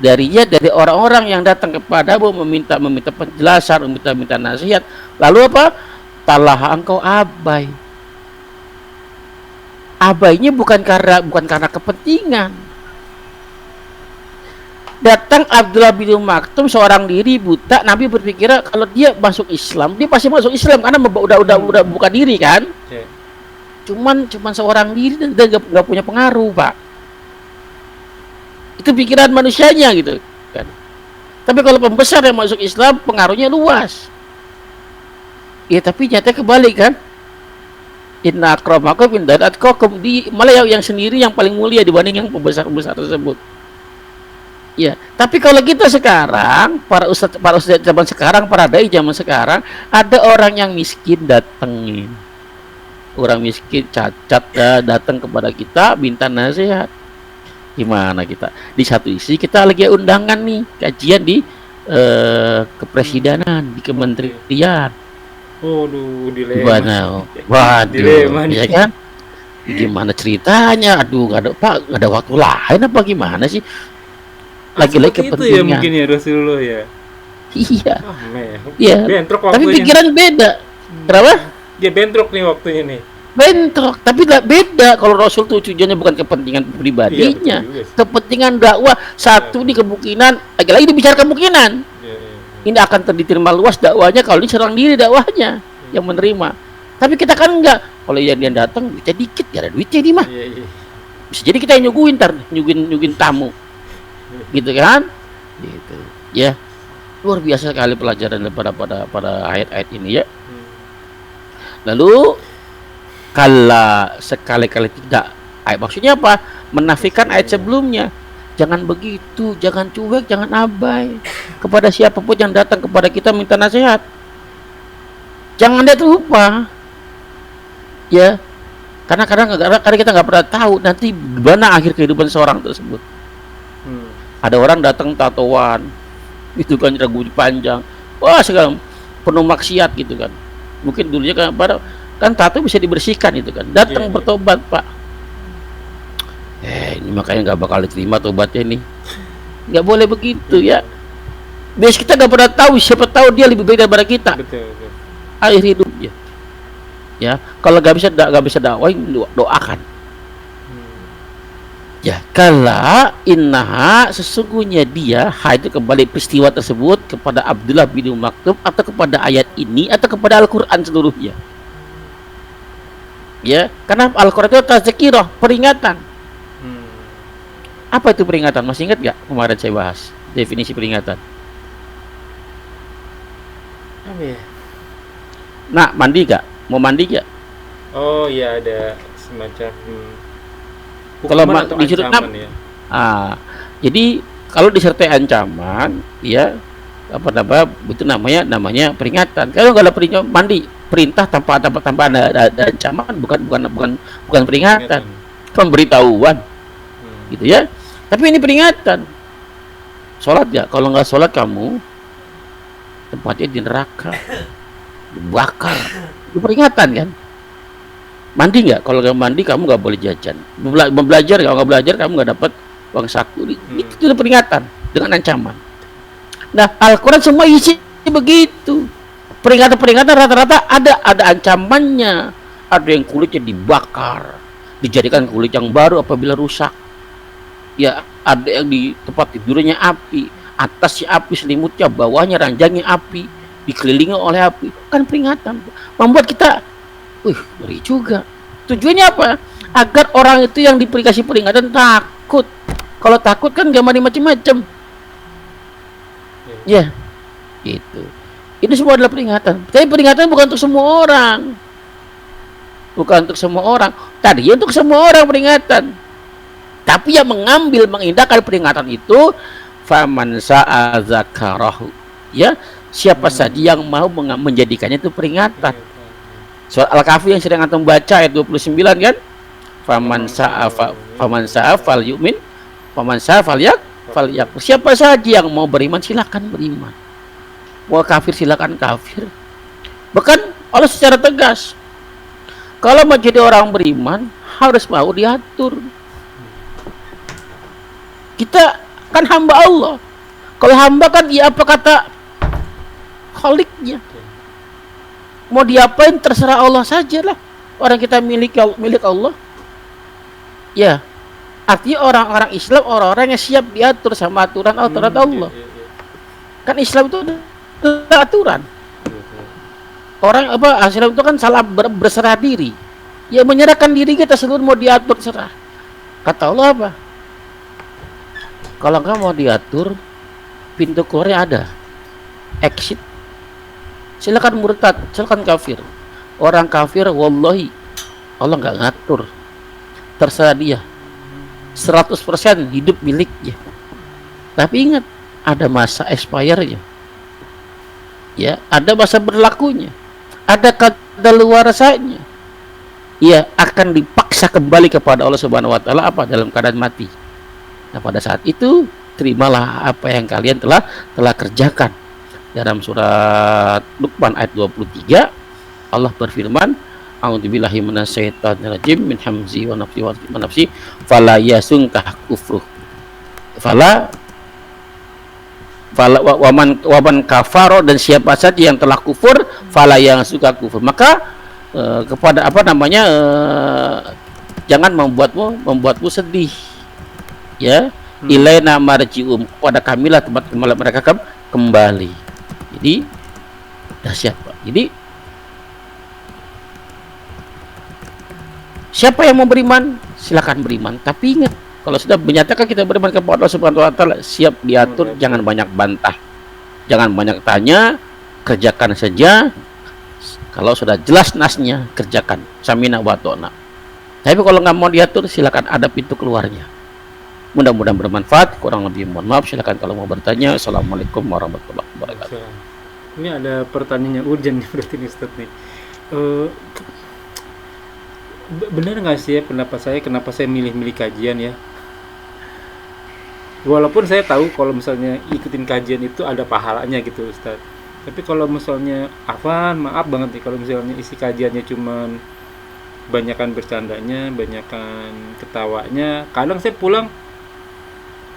dari orang-orang yang datang kepadamu meminta penjelasan, meminta nasihat, lalu talah engkau abai. Abainya bukan karena kepentingan. Datang Abdullah bin Maktum seorang diri buta, Nabi berpikir kalau dia masuk Islam, dia pasti masuk Islam karena udah buka diri kan. Cuman seorang diri dan nggak punya pengaruh, Pak. Itu pikiran manusianya gitu kan. Tapi kalau pembesar yang masuk Islam, pengaruhnya luas ya. Tapi nyata kebalik kan. Inna akramakum indallahi atqakum, malah yang sendiri yang paling mulia dibanding yang pembesar tersebut ya. Tapi kalau kita sekarang, para ustadz zaman sekarang, para dai zaman sekarang, ada orang yang miskin datengin, orang miskin cacat datang kepada kita minta nasihat. Gimana kita? Di satu sisi kita lagi undangan nih, kajian di kepresidenan, di kementerian. Dilema. Waduh, ya kan? Gimana ceritanya? Aduh, nggak ada waktu lain apa gimana sih? Lagi-lagi kepentingan. Itu ya mungkin ya Rasulullah ya. Iya. Iya. Tapi pikiran beda. Kenapa? Dia bentrok nih waktunya nih. Bentrok, tapi beda. Kalau Rasul tuh tujuannya bukan kepentingan pribadinya, kepentingan dakwah. Satu di kemungkinan, lagi dibicara kemungkinan. Ini akan diterima luas dakwahnya kalau diserang diri dakwahnya yang menerima. Tapi kita kan enggak. Kalau yang dia datang duitnya dikit, ya ada duitnya di mah. Bisa jadi kita yang nyuguhin nyuguhin tamu, gitu kan? Gitu. Ya, luar biasa sekali pelajaran pada ayat-ayat ini ya. Lalu kala sekali-kali tidak. Maksudnya apa? Menafikan ayat sebelumnya. Jangan begitu, jangan cuek, jangan abai kepada siapapun yang datang kepada kita minta nasihat. Jangan dia lupa, ya. Karena kadang kita nggak pernah tahu nanti gimana akhir kehidupan seorang tersebut. Ada orang datang tatoan, itu kan rambut panjang, wah segala penuh maksiat gitu kan. Mungkin dulunya kan tato bisa dibersihkan itu kan. Datang bertobat Pak. Ini makanya nggak bakal diterima tobatnya nih. Nggak boleh begitu ya. Bias kita nggak pernah tahu, siapa tahu dia lebih baik daripada kita. Betul. Akhir hidupnya. Ya, kalau nggak bisa dakwain, doakan. Ya, kala innaha sesungguhnya dia itu kembali peristiwa tersebut kepada Abdullah bin Maktum atau kepada ayat ini atau kepada Al-Qur'an seluruhnya. Ya, karena Al-Qur'an itu tazkirah, peringatan. Apa itu peringatan? Masih ingat nggak kemarin saya bahas definisi peringatan? Apa ya? Nah, mandi nggak? Mau mandi nggak? Oh iya, ada semacam Kalau hukuman atau disuruh ancaman ya. Jadi kalau disertai ancaman, ya apa itu namanya peringatan. Kalau nggak ada peringatan, mandi perintah tanpa ada ancaman, bukan peringatan, pemberitahuan, gitu ya. Tapi ini peringatan. Sholat ya, kalau nggak sholat kamu tempatnya di neraka, dibakar. Itu peringatan kan. Mandi nggak? Kalau nggak mandi kamu nggak boleh jajan. Belajar, kalau nggak belajar kamu nggak dapat uang saku. Itu peringatan dengan ancaman. Nah, Al-Quran semua isi begitu. Peringatan-peringatan rata-rata ada ancamannya. Ada yang kulitnya dibakar, dijadikan kulit yang baru apabila rusak. Ya, ada yang di tempat tidurnya api, atasnya api, selimutnya, bawahnya ranjangnya api, dikelilingi oleh api. Kan peringatan. Membuat kita, ngeri juga. Tujuannya apa? Agar orang itu yang dikasih peringatan takut. Kalau takut kan gak macam-macam. Ya, gitu. Ini semua adalah peringatan. Tapi peringatan bukan untuk semua orang. Bukan untuk semua orang. Tadi untuk semua orang peringatan. Tapi yang mengindahkan peringatan itu faman sa'a zakarahu. Ya, siapa saja yang mau menjadikannya itu peringatan. Surat Al-Kahfi yang sedang antum baca ayat 29 kan? Faman sa'a fal yu'min, faman sa'a falyakfur. Siapa saja yang mau beriman silakan beriman. Mau kafir silakan kafir. Bahkan Allah secara tegas, kalau mau jadi orang beriman harus mau diatur. Kita kan hamba Allah. Kalau hamba kan ya apa kata Khaliknya. Mau diapain terserah Allah sajalah. Orang kita milik Allah. Ya. Artinya orang-orang Islam orang-orang yang siap diatur sama aturan Allah. Kan Islam itu ada aturan. Orang Islam itu kan salah berserah diri. Ya menyerahkan diri kita seluruh mau diatur serah. Kata Allah apa? Kalau enggak mau diatur, pintu keluarnya ada, exit. Silakan murtad, silakan kafir. Orang kafir, wallahi Allah nggak ngatur, terserah dia. 100% hidup miliknya. Tapi ingat, ada masa expire-nya. Ya, ada masa berlakunya, ada kadaluarsanya. Ya, akan dipaksa kembali kepada Allah Subhanahu Wa Taala dalam keadaan mati. Nah, pada saat itu terimalah apa yang kalian telah kerjakan. Dalam surat Luqman ayat 23 Allah berfirman, a'udzubillahi minasyaitonirrajim min hamzi wa nafsi fala yasunkah kufruh fala waman kafaro, dan siapa saja yang telah kufur fala yang suka kufur, maka kepada jangan membuatmu sedih. Ya, ilaina marji'um, pada kamilah tempat mereka kembali. Jadi dahsyat Pak. Jadi siapa yang mau beriman silakan beriman. Tapi ingat, kalau sudah menyatakan kita beriman kepada Allah Subhanahu wa taala, siap diatur, jangan banyak bantah. Jangan banyak tanya, kerjakan saja. Kalau sudah jelas nasnya, kerjakan. Samina wa ta'na. Tapi kalau nggak mau diatur, silakan ada pintu keluarnya. Mudah-mudahan bermanfaat. Kurang lebih mohon maaf. Silakan kalau mau bertanya. Assalamualaikum warahmatullahi wabarakatuh. Ini ada pertanyaan yang urgent nih berarti nih Ustadz nih. Benar nggak sih ya pendapat saya kenapa saya milih-milih kajian ya? Walaupun saya tahu kalau misalnya ikutin kajian itu ada pahalanya gitu Ustadz. Tapi kalau misalnya maaf banget nih kalau misalnya isi kajiannya cuman banyakan bercandanya, banyakan ketawanya, kadang saya pulang,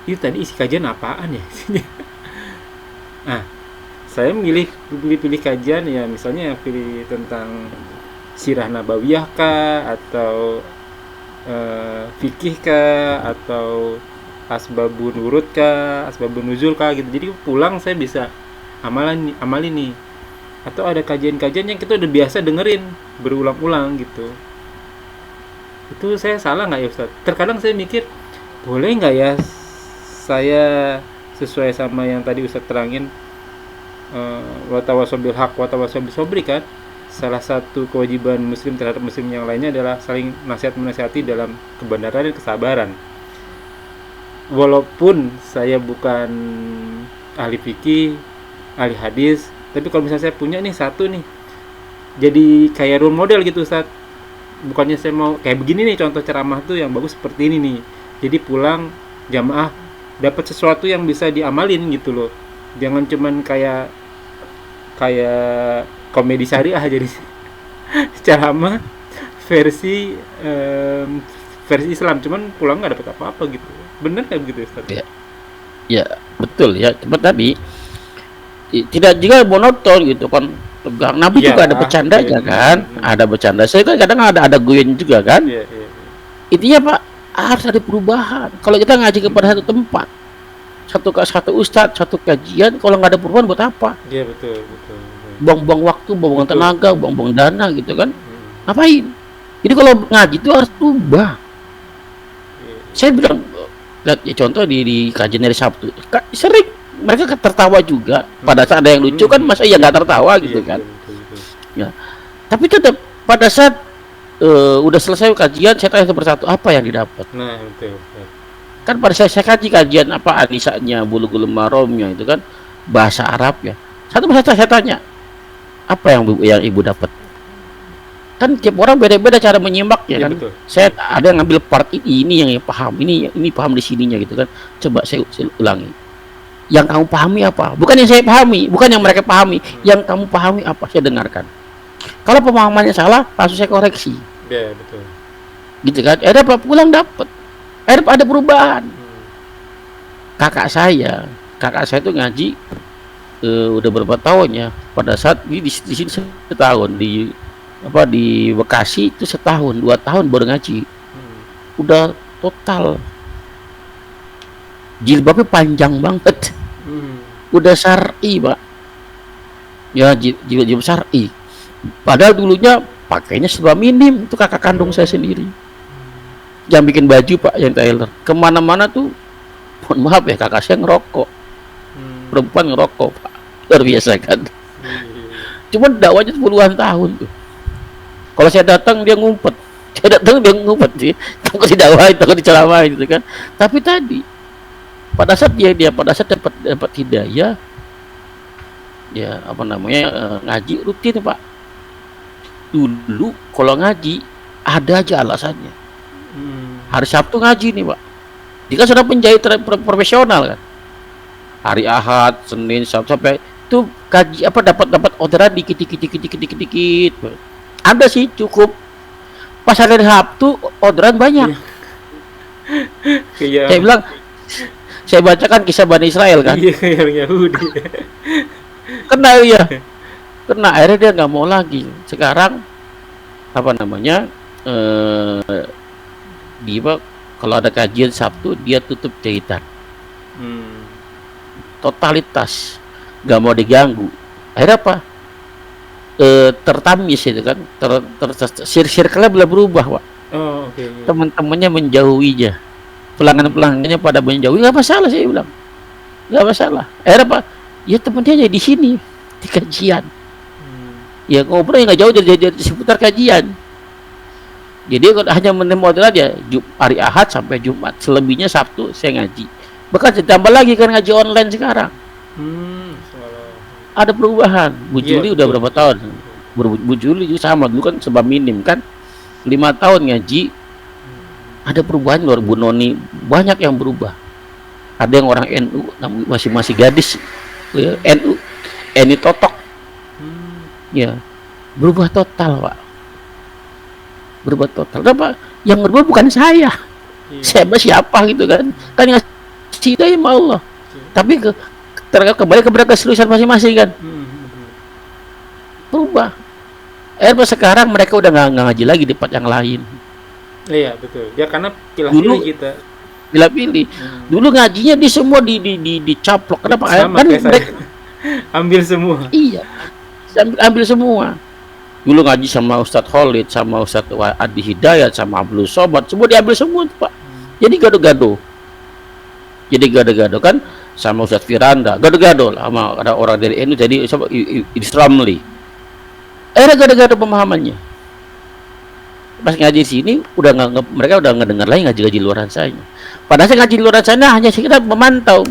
itu tadi isi kajian apaan ya? Nah, saya pilih kajian ya misalnya pilih tentang sirah nabawiyah kah, atau fikih kah, atau asbabun nurut kah, asbabun nuzul kah gitu. Jadi pulang saya bisa amalin nih. Atau ada kajian-kajian yang kita udah biasa dengerin berulang-ulang gitu. Itu saya salah nggak ya Ustaz? Terkadang saya mikir, boleh nggak ya saya sesuai sama yang tadi Ustaz terangin, wa tawassaw bil haq wa tawassaw bis sabri kan? Salah satu kewajiban muslim terhadap muslim yang lainnya adalah saling nasihat-menasihati dalam kebenaran dan kesabaran. Walaupun saya bukan ahli fikih, ahli hadis, tapi kalau misalnya saya punya nih satu nih, jadi kayak role model gitu Ustaz. Bukannya saya mau kayak begini nih contoh ceramah tuh yang bagus seperti ini nih. Jadi pulang jamaah dapat sesuatu yang bisa diamalin gitu loh. Jangan cuman kayak komedi syariah jadi ceramah versi Islam, cuman pulang nggak dapat apa-apa gitu. Bener kayak begitu Ustaz? Ya betul ya. Tapi tidak juga monoton gitu kan. Tegang. Nabi juga ada bercandanya kan. Ada bercanda. Saya kan kadang ada guyon juga kan. Intinya Pak, harus ada perubahan. Kalau kita ngaji kepada satu tempat, satu ustadz, satu kajian, kalau nggak ada perubahan buat apa? Iya betul. Buang-buang waktu, buang-buang tenaga, buang-buang dana gitu kan. Ngapain? Jadi kalau ngaji itu harus berubah. Saya bilang, lihat ya contoh di kajian dari Sabtu, sering mereka tertawa juga. Pada saat ada yang lucu kan, masa ya nggak tertawa gitu kan. Ya. Tapi tetap pada saat udah selesai kajian, saya tanya persatu apa yang didapat. Nah betul. Kan pada saat saya kaji kajian apa anisanya, bulughul maromnya itu kan bahasa Arab ya. Satu persatu saya tanya, apa yang ibu dapat? Kan tiap orang beda-beda cara menyimak ya kan. Betul. Saya ada yang ngambil part ini yang paham, ini paham di sininya gitu kan. Coba saya ulangi. Yang kamu pahami apa? Bukan yang saya pahami, bukan yang mereka pahami. Yang kamu pahami apa? Saya dengarkan. Kalau pemahamannya salah, langsung saya koreksi. Ya betul. Gitu kan? Ada apa? Pulang dapat. Ada perubahan. Kakak saya itu ngaji udah berapa tahun ya. Pada saat di sini setahun, di Bekasi itu setahun, 2 tahun baru ngaji. Udah total jilbabnya panjang banget. Udah syar'i Pak ya, jilbab syar'i. Padahal dulunya pakainya serba minim. Itu kakak kandung saya sendiri yang bikin baju Pak, yang tailor. Kemana-mana tuh mohon maaf ya, kakak saya ngerokok, perempuan ngerokok Pak, luar biasa kan. Cuman dakwanya puluhan tahun tuh. Kalau saya datang dia ngumpet sih, takut didakwain, takut diceramain gitu kan. Tapi tadi pada saat dia dapat hidayah ya ngaji rutin Pak. Dulu kalau ngaji ada aja alasannya. Hari Sabtu ngaji nih Pak, dia kan sudah penjahit profesional kan. Hari Ahad, Senin, Sabtu sampai itu kaji dapat orderan dikit. Ada sih cukup. Pas hari Sabtu orderan banyak. Saya bilang, saya bacakan kisah Bani Israel kan. Iya, yang Yahudi. Kena akhirnya dia nggak mau lagi. Sekarang kalau ada kajian Sabtu dia tutup jahitan. Totalitas, nggak mau diganggu. Akhirnya apa? Tertamis itu kan, circle-nya boleh berubah Pak. Oh, oke. Iya. Teman-temannya menjauhinya, pelanggan-pelanggannya pada menjauhi. Nggak masalah, saya bilang, nggak masalah. Akhirnya apa? Ya temennya aja di sini di kajian. Hmm. Ya ngobrol nggak jauh dari seputar kajian. Jadi hanya model aja hari Ahad sampai Jumat, selebihnya Sabtu saya ngaji. Bahkan ditambah lagi kan ngaji online sekarang. Salah. Ada perubahan. Bu Iya, Juli udah betul, berapa betul, tahun? betul. Bu Juli juga sama, dulu kan sebab minim kan, 5 tahun ngaji. Ada perubahan luar. Bu Noni banyak yang berubah. Ada yang orang NU masih gadis, ya, NU totok, Hmm. ya berubah total pak, berubah total. Kenapa? Yang berubah bukan saya, Iya. saya siapa gitu kan ngasih itu ya Allah. Oke. Tapi kembali kepada keseriusan masing-masing kan, berubah. Sekarang mereka udah nggak ngaji lagi di tempat yang lain. Iya, betul. Ya karena Dulu pilih kita. pilih dulu ngajinya di semua dicaplok. Kenapa? Sama Kan kayak saya. mereka Ambil semua. iya ambil semua. Dulu ngaji sama Ustadz Khalid, sama Ustadz Adi Hidayat, sama Abdul Sobat, semua diambil semua tuh, Pak. Jadi gado-gado kan, sama Ustadz Firanda, gado-gado lah, sama ada orang dari NU jadi Islamli. Gado-gado pemahamannya. Pas ngaji sini udah mereka udah ngedengar lagi ngaji luaran saya. Padahal saya ngaji luaran sana hanya sekedar memantau,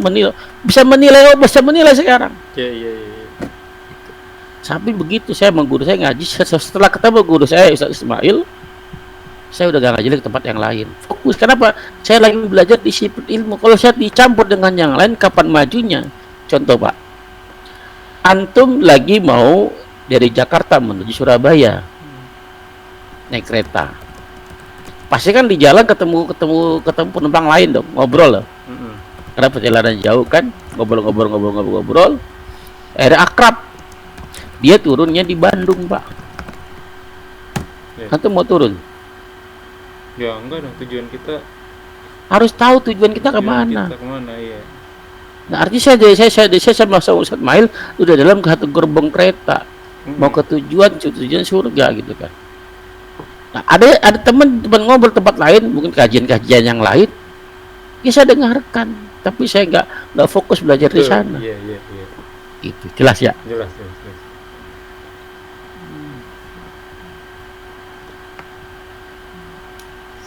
bisa menilai sekarang. Iya. Sampai begitu saya sama guru saya ngaji, setelah ketemu guru saya Ustaz Ismail, saya udah gak ngaji lagi ke tempat yang lain. Fokus. Kenapa? Saya lagi belajar disiplin ilmu. Kalau saya dicampur dengan yang lain, kapan majunya? Contoh Pak, antum lagi mau dari Jakarta menuju Surabaya naik kereta, pasti kan di jalan ketemu penumpang lain dong, ngobrol loh. Karena perjalanan jauh kan, ngobrol, akhirnya akrab. Dia turunnya di Bandung Pak. Antum mau turun? Ya enggak dong, tujuan kita Harus tahu tujuan kita kemana. Iya. Nah artinya saya sama Ustadz Mail udah dalam satu gerbong kereta, mau ke tujuan surga gitu kan. Nah, ada teman ngobrol tempat lain, mungkin kajian yang lain, ya saya dengarkan, tapi saya nggak fokus belajar di sana. Iya. Itu jelas ya. Jelas.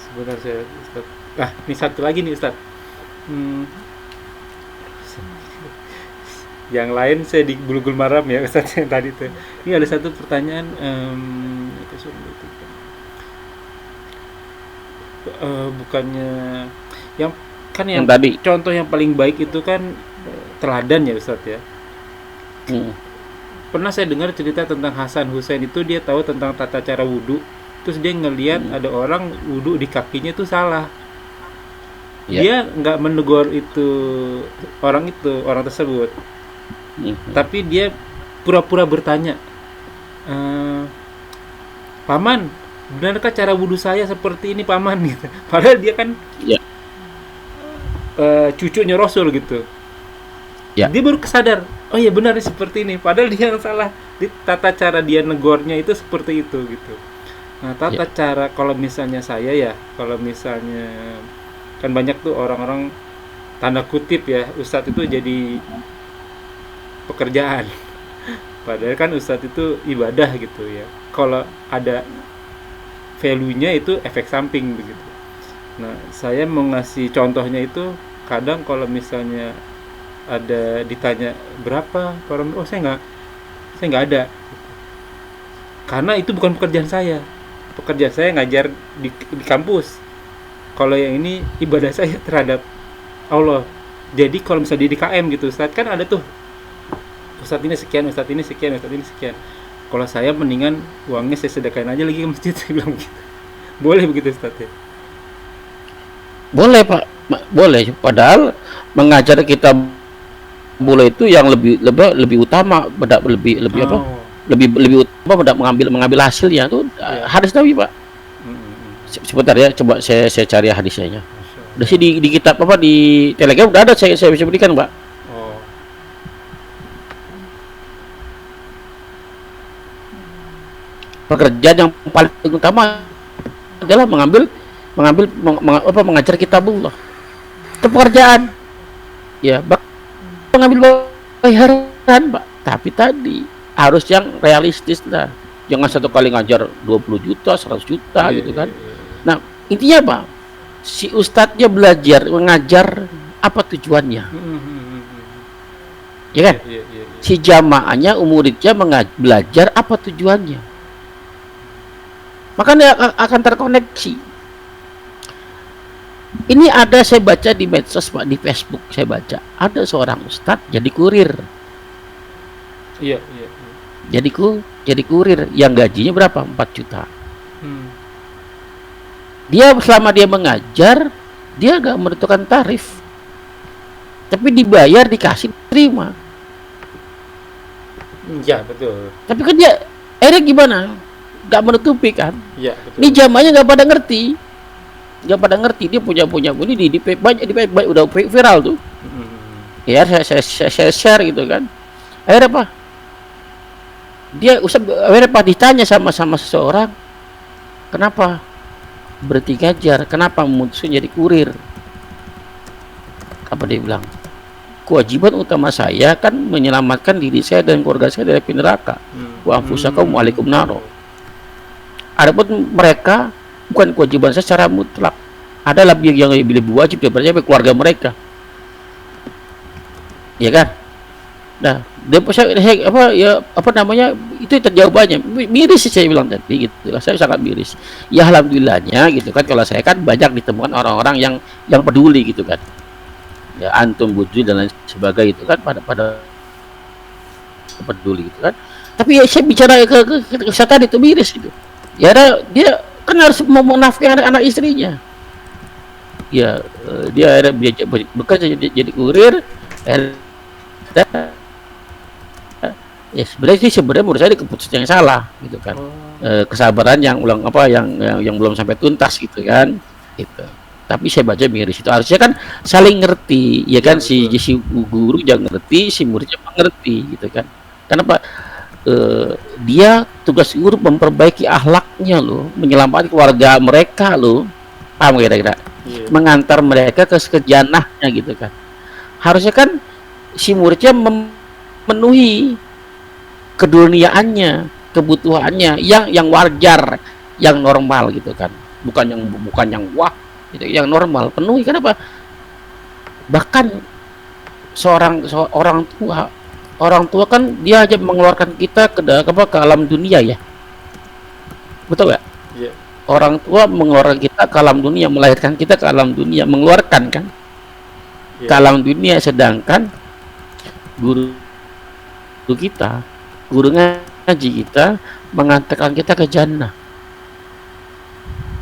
Sebentar saya, Ustaz. Ini satu lagi nih Ustaz. Yang lain saya di Bulughul Maram ya Ustaz yang tadi tuh. Ini ada satu pertanyaan. Bukannya yang kan yang tadi contoh yang paling baik itu kan teladan ya Ustaz ya. Pernah saya dengar cerita tentang Hasan Hussein itu, dia tahu tentang tata cara wudhu, terus dia ngelihat ada orang wudhu di kakinya itu salah. Dia nggak menegur orang tersebut, tapi dia pura-pura bertanya, Paman, benarkah cara wudhu saya seperti ini Paman gitu. Padahal dia kan cucunya Rasul gitu. Dia baru kesadar, oh iya benar seperti ini. Padahal dia yang salah. Di tata cara dia negornya itu seperti itu gitu. Nah tata cara kalau misalnya saya ya, kalau misalnya kan banyak tuh orang-orang tanda kutip ya, Ustadz itu jadi pekerjaan. Padahal kan Ustadz itu ibadah gitu ya. Kalau ada value-nya itu efek samping begitu. Nah saya mau ngasih contohnya itu, kadang kalau misalnya ada ditanya berapa, saya nggak ada, karena itu bukan pekerjaan saya. Pekerjaan saya ngajar di kampus. Kalau yang ini ibadah saya terhadap Allah. Jadi kalau misalnya di KM gitu, Ustadz kan ada tuh Ustadz ini sekian, Ustadz ini sekian, Ustadz ini sekian. Kalau saya mendingan uangnya saya sedekahin aja lagi ke masjid, saya bilang begitu. Boleh begitu Ustadz ya? Boleh Pak, boleh. Padahal mengajar kita boleh itu yang lebih utama, lebih utama mengambil hasilnya itu hadis Nabi Pak. Sebentar ya, coba saya cari hadisnya. Udah sih di kitab apa di Telegram udah ada, saya bisa berikan Pak. Pekerjaan yang paling utama adalah mengajar kitabullah. Itu pekerjaan. Ya, mengambil bayaran, Pak. Tapi tadi harus yang realistis lah. Jangan satu kali ngajar 20 juta, 100 juta gitu kan. Nah, intinya apa? Si ustadznya belajar, mengajar, apa tujuannya? Ya kan? Si jamaahnya, muridnya belajar, apa tujuannya? Maka dia akan terkoneksi. Ini ada, saya baca di medsos, Pak, di Facebook saya baca. Ada seorang ustadz jadi kurir. Iya. Jadi kurir yang gajinya berapa? 4 juta. Dia selama dia mengajar, dia gak menentukan tarif. Tapi dibayar, dikasih, terima. Iya, betul. Tapi kan dia akhirnya gimana? Gak menutupi kan? Iya, betul. Ini jamaahnya gak pada ngerti. Dia punya ini banyak udah viral tuh. Ya saya share gitu kan. Akhirnya apa? Akhirnya apa, ditanya sama seseorang, kenapa berhenti ngajar, kenapa memutuskan jadi kurir? Apa dia bilang? Kewajiban utama saya kan menyelamatkan diri saya dan keluarga saya dari api neraka. Wa anfusakum wa'alaikum naro. Adapun mereka, bukan kewajiban saya secara mutlak. Ada lebih yang lebih wajib daripada keluarga mereka. Ya kan? Nah, apa namanya? Itu jawabannya. Miris sih saya bilang tadi gitu. Saya sangat miris. Ya alhamdulillahnya gitu kan, kalau saya kan banyak ditemukan orang-orang yang peduli gitu kan. Ya antum bujui dan lain sebagainya itu kan pada peduli gitu kan. Tapi ya saya bicara ke tadi itu miris gitu. Ya dia kan harus mau menafkahi anak istrinya. Ya dia bekerja jadi kurir. Ya sebenarnya menurut saya keputusan yang salah gitu kan. Kesabaran yang belum sampai tuntas gitu kan. Gitu. Tapi saya baca miris, itu harusnya kan saling ngerti ya kan, si guru jangan ngerti, si muridnya mengerti gitu kan. Kenapa? Dia tugas guru memperbaiki akhlaknya loh, menyelamatkan keluarga mereka loh, paham kira-kira? Mengantar mereka ke jannahnya gitu kan. Harusnya kan si muridnya memenuhi keduniaannya, kebutuhannya yang wajar, yang normal gitu kan, bukan yang wah gitu, yang normal, penuhi. Kenapa? Bahkan orang tua kan dia aja mengeluarkan kita ke alam dunia ya, betul nggak? Yeah. Orang tua mengeluarkan kita ke alam dunia, melahirkan kita ke alam dunia, mengeluarkan kan ke alam dunia, sedangkan guru ngaji kita mengantarkan kita ke jannah.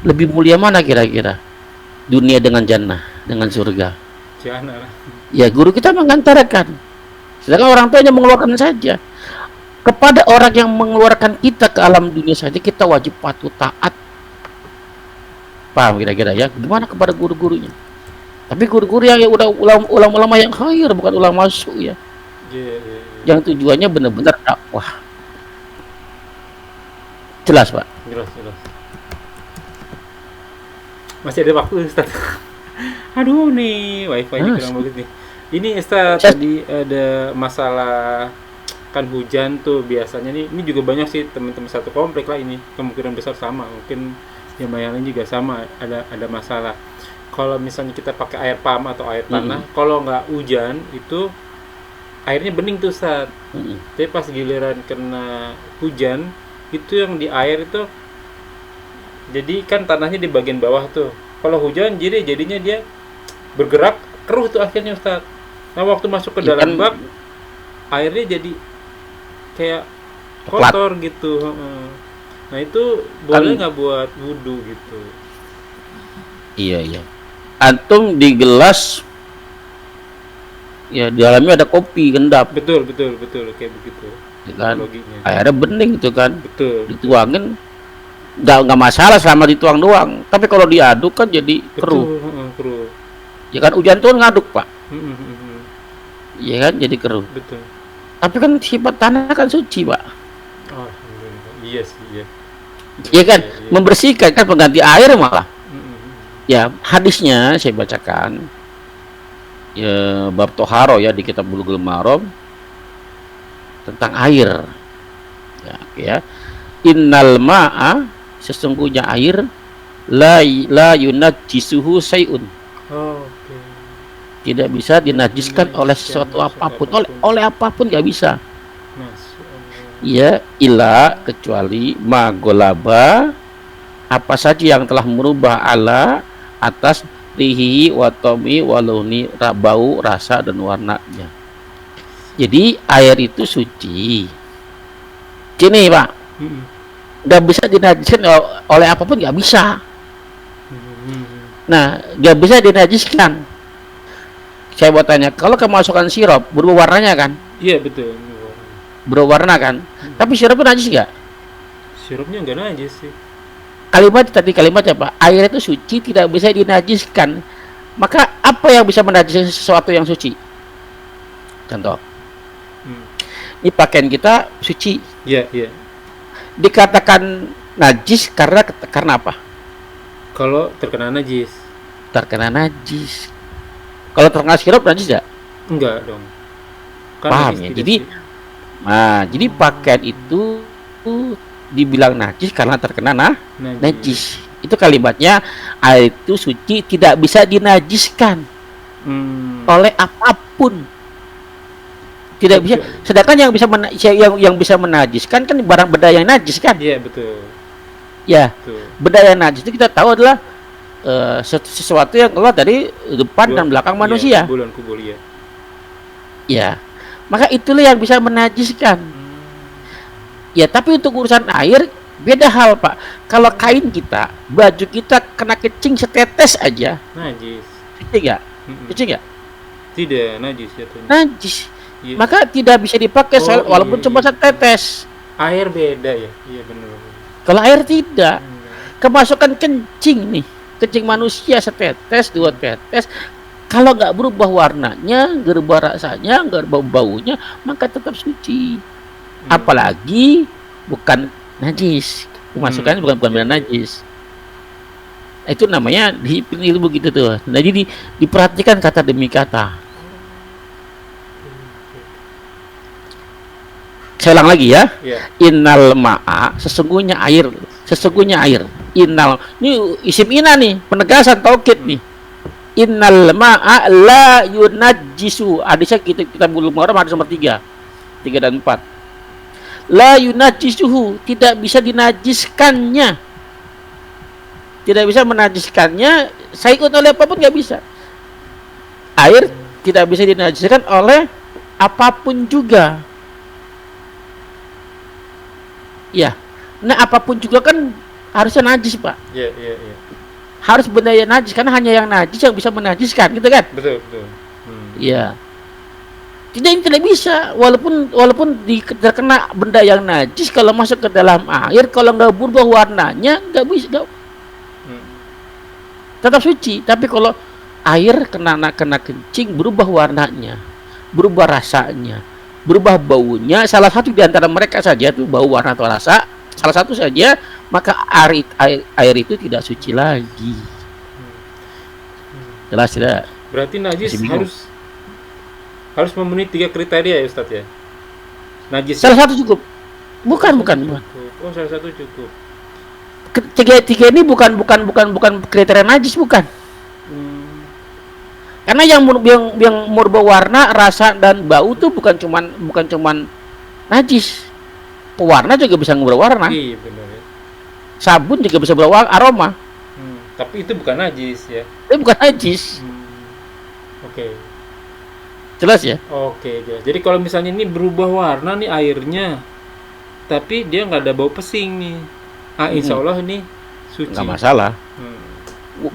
Lebih mulia mana kira-kira? Dunia dengan jannah, dengan surga. Jannah. Ya guru kita mengantarkan, sedangkan orang tuanya mengeluarkan saja. Kepada orang yang mengeluarkan kita ke alam dunia saja kita wajib patuh taat. Paham kira-kira ya? Gimana kepada guru-gurunya? Tapi guru-guru yang udah ulama-ulama yang khair, bukan ulama su ya. Yang tujuannya benar-benar dakwah. Jelas, Pak? Jelas. Masih ada waktu, Ustaz. Aduh nih, wifi ini kurang bagus nih. Ini Ustaz, tadi ada masalah kan hujan tuh biasanya nih. Ini juga banyak sih teman-teman satu komplek lah ini. Kemungkinan besar sama, mungkin yang lain juga sama, ada masalah. Kalau misalnya kita pakai air pam atau air tanah, kalau nggak hujan itu airnya bening tuh Ustaz. Tapi pas giliran kena hujan, itu yang di air itu, jadi kan tanahnya di bagian bawah tuh. Kalau hujan jadinya dia bergerak, keruh tuh akhirnya Ustaz. Nah waktu masuk ke dalam bak, airnya jadi kayak kotor gitu. Nah itu boleh nggak buat wudhu gitu? Iya. Antum di gelas, ya di dalamnya ada kopi kendap. Betul kayak begitu. Kan? Airnya bening itu kan. Betul. Dituangin nggak masalah selama dituang doang. Tapi kalau diaduk kan jadi keruh. Keruh. Ya kan hujan tuh ngaduk Pak. Ya kan jadi keruh. Betul. Tapi kan sifat tanah kan suci Pak. Oh, iya sih ya. Ya kan, Iya. membersihkan kan, pengganti air malah. Mm-mm. Ya, hadisnya saya bacakan ya, bab toharo ya di kitab Bulughul Maram tentang air. Ya. Innal ma'a, sesungguhnya air, la yunajjisuhu sayun, Oke. tidak bisa dinajiskan oleh sesuatu apapun, oleh apapun nggak bisa. Masya Allah. Ya, illa kecuali magolaba, apa saja yang telah merubah ala atas rihi watomi waluni, bau, rasa dan warnanya. Jadi air itu suci. Sini Pak, Mm-mm. nggak bisa dinajiskan oleh apapun, nggak bisa. Mm-mm. Nah, nggak bisa dinajiskan. Saya mau tanya, kalau kemasukan sirup berubah warnanya kan, Iya betul. berubah warna kan, tapi sirupnya najis nggak? Sirupnya nggak najis sih. Kalimatnya Pak, air itu suci, tidak bisa dinajiskan. Maka apa yang bisa menajiskan sesuatu yang suci? Contoh, Hmm. ini pakaian kita suci, Iya iya. dikatakan najis karena apa? Kalau terkena najis, Terkena najis. Kalau terkena sirup najis nggak? enggak dong. Kan Paham najis ya? tidak Jadi, sih? nah, jadi pakaian itu dibilang najis karena terkena najis. Itu kalimatnya, air itu suci, tidak bisa dinajiskan Hmm. oleh apapun. Tidak bisa. Sedangkan yang bisa menajiskan kan barang benda yang najis kan? Iya betul. Ya, Betul. benda yang najis itu kita tahu adalah sesuatu yang keluar dari depan dan belakang Iya, manusia. Bulan kubur ya. Ya, maka itulah yang bisa menajiskan. Ya, tapi untuk urusan air beda hal Pak. Kalau kain kita, baju kita kena kecing setetes aja, Najis. suci nggak? Mm-mm. Suci nggak? Tidak najis jatuhnya. Najis. Iya. Maka tidak bisa dipakai Oh, walaupun iya, cuma iya. setetes. Air beda ya. Iya benar. Kalau air tidak. Enggak. Kemasukan kencing nih, kencing manusia setetes, dua tetes, kalau nggak berubah warnanya, nggak berubah rasanya, nggak berubah baunya, maka tetap suci. Apalagi bukan najis, kemasukannya bukan benar najis. Itu namanya di ilmu gitu tuh. Nah, jadi diperhatikan kata demi kata. Saya ulang lagi ya. Iya. Innal ma'a, sesungguhnya air, innal, ini isim ina nih, penegasan taukid nih. Innal ma'a la yunajjisu, hadisnya kita Bulughul Maram hadis nomor 3 dan 4. La yunajjisuhu, tidak bisa dinajiskannya, tidak bisa menajiskannya, saya ikut oleh apapun nggak bisa. Air tidak bisa dinajiskan oleh apapun juga. Ya, nah apapun juga kan harusnya najis Pak. Iya iya iya. Harus benda yang najis, karena hanya yang najis yang bisa menajiskan, gitu kan? Betul betul. Iya. Tidak bisa, walaupun terkena benda yang najis, kalau masuk ke dalam air, kalau nggak berubah warnanya, nggak bisa, tetap suci. Tapi kalau air kena kencing, berubah warnanya, berubah rasanya, berubah baunya, salah satu di antara mereka saja tuh, bau, warna atau rasa, salah satu saja, maka air itu tidak suci lagi. Jelas tidak? Berarti najis Masih bingung. harus memenuhi 3 kriteria ya Ustadz ya. Najis. Salah satu cukup. Bukan. Cukup. Oh, salah satu cukup. Tiga ini bukan kriteria najis, bukan. Karena yang merubah warna, rasa dan bau tuh bukan cuman najis. Pewarna juga bisa merubah warna. Iya benar ya. Sabun juga bisa berubah aroma. Tapi itu bukan najis ya. Itu bukan najis. Oke. Jelas ya? Oke, jelas. Jadi kalau misalnya ini berubah warna nih airnya, tapi dia nggak ada bau pesing nih, insya Allah ini suci. Nggak masalah. Hmm.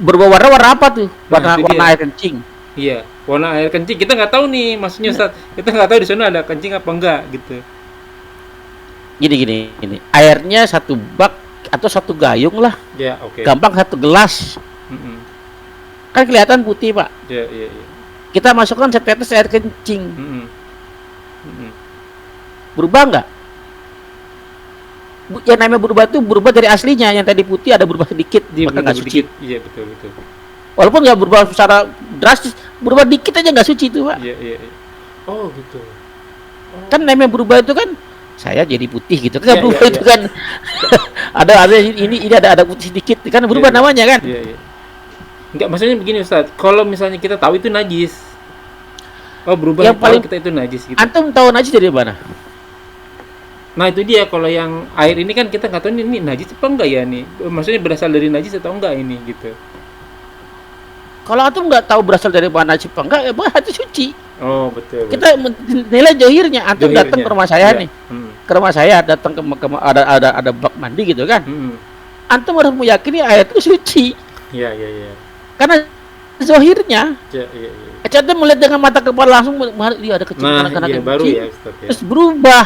Berubah warna apa tuh? Nah, itu Warna dia. air kencing. Iya, warna air kencing kita nggak tahu nih, maksudnya Ustaz. Kita nggak tahu di sana ada kencing apa enggak gitu. Gini. Airnya satu bak atau satu gayung lah. Ya, oke. Gampang, satu gelas. Mm-mm. Kan kelihatan putih Pak. Ya. Kita masukkan setetes air kencing. Mm-mm. Mm-mm. Berubah nggak? yang namanya berubah itu berubah dari aslinya, yang tadi putih ada berubah sedikit, Dia maka nggak berubah suci. dikit. Iya, betul betul. Walaupun nggak berubah secara drastis, berubah dikit aja nggak suci itu, Pak. Iya iya iya. Oh gitu. Kan namanya berubah itu kan saya jadi putih gitu kan, Iya, berubah iya, itu iya. kan. ada ini ada putih sedikit kan, berubah Iya, iya. namanya kan. Iya iya. Enggak, maksudnya begini Ustaz, kalau misalnya kita tahu itu najis, oh berubah Yang kalau paling kita itu najis gitu. antum tahu najis dari mana? Nah itu dia, kalau yang air ini kan kita nggak tahu ini najis apa enggak ya nih. Maksudnya berasal dari najis atau enggak ini gitu. Kalau antum nggak tahu berasal dari mana najis apa enggak, ya berarti suci. Oh betul. Kita nilai johirnya. Antum datang ke rumah saya Iya. nih, ke rumah saya datang ada bak mandi gitu kan. Antum harus meyakini air itu suci Iya iya iya. karena zohirnya. Iya iya iya. Antum melihat dengan mata kepala langsung, dia ada kecil Nah anak-anak iya yang baru kecil, ya Ustaz ya. terus berubah.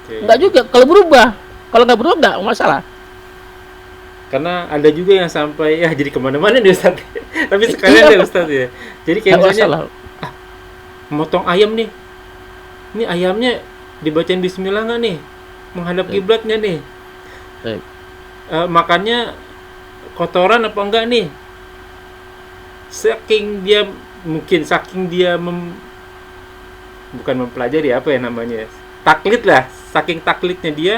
Oke. Enggak juga kalau berubah. Kalau nggak berubah nggak masalah. Karena ada juga yang sampai ya jadi kemana-mana nih Ustaz. Tapi sekalian deh Ustaz ya. Jadi kayak Nggak misalnya masalah. motong ayam nih. Ini ayamnya dibacain bismillah nggak nih? Menghadap Baik. kiblatnya nih. Baik. Makannya kotoran apa enggak nih? Saking dia bukan mempelajari apa ya namanya, taklid lah, saking taklidnya dia,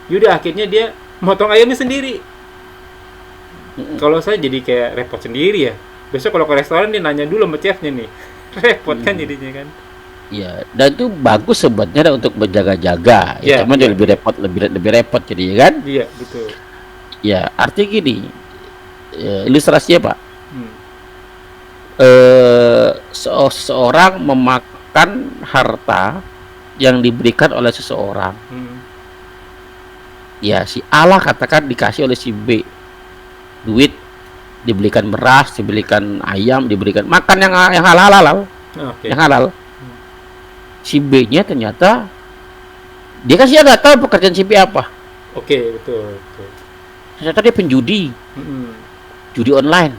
yaudah akhirnya dia motong ayamnya sendiri. Kalau saya jadi kayak repot sendiri ya. Besok kalau ke restoran dia nanya dulu sama chefnya nih, repot kan jadinya kan. Iya, dan itu bagus sebenarnya untuk berjaga-jaga. Iya, Ya, cuman iya. lebih repot jadi kan. Iya betul. Ya, artinya gini. Ilustrasinya, Pak. Hmm. Seseorang memakan harta yang diberikan oleh seseorang. Hmm. Ya, si Allah katakan dikasih oleh si B duit, dibelikan beras, dibelikan ayam, diberikan makan yang halal, Oke. yang halal. Si B-nya ternyata dia kan sih nggak tahu pekerjaan si B apa. Oke betul betul. Ternyata dia penjudi, Hmm. judi online,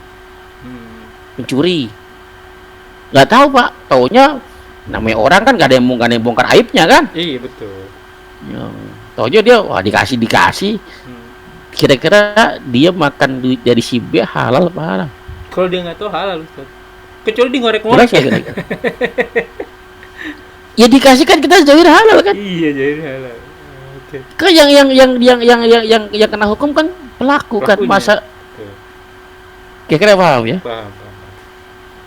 Hmm. pencuri. Nggak tahu, Pak. Taunya namanya orang kan nggak ada yang bongkar aibnya kan. Iya betul. Ya, taunya dia wah dikasih. Hmm. Kira-kira dia makan duit dari si B halal apa haram? Kalau dia nggak tahu halal Ustaz. Kecuali di Jelas ngorek-ngorek ya kira-kira. Ya dikasih kan kita jauhin halal kan. Iya jadi halal. Oke. Kan yang kena hukum kan pelaku kan, Pelakunya. masa Oke. kira-kira paham ya? Paham, paham.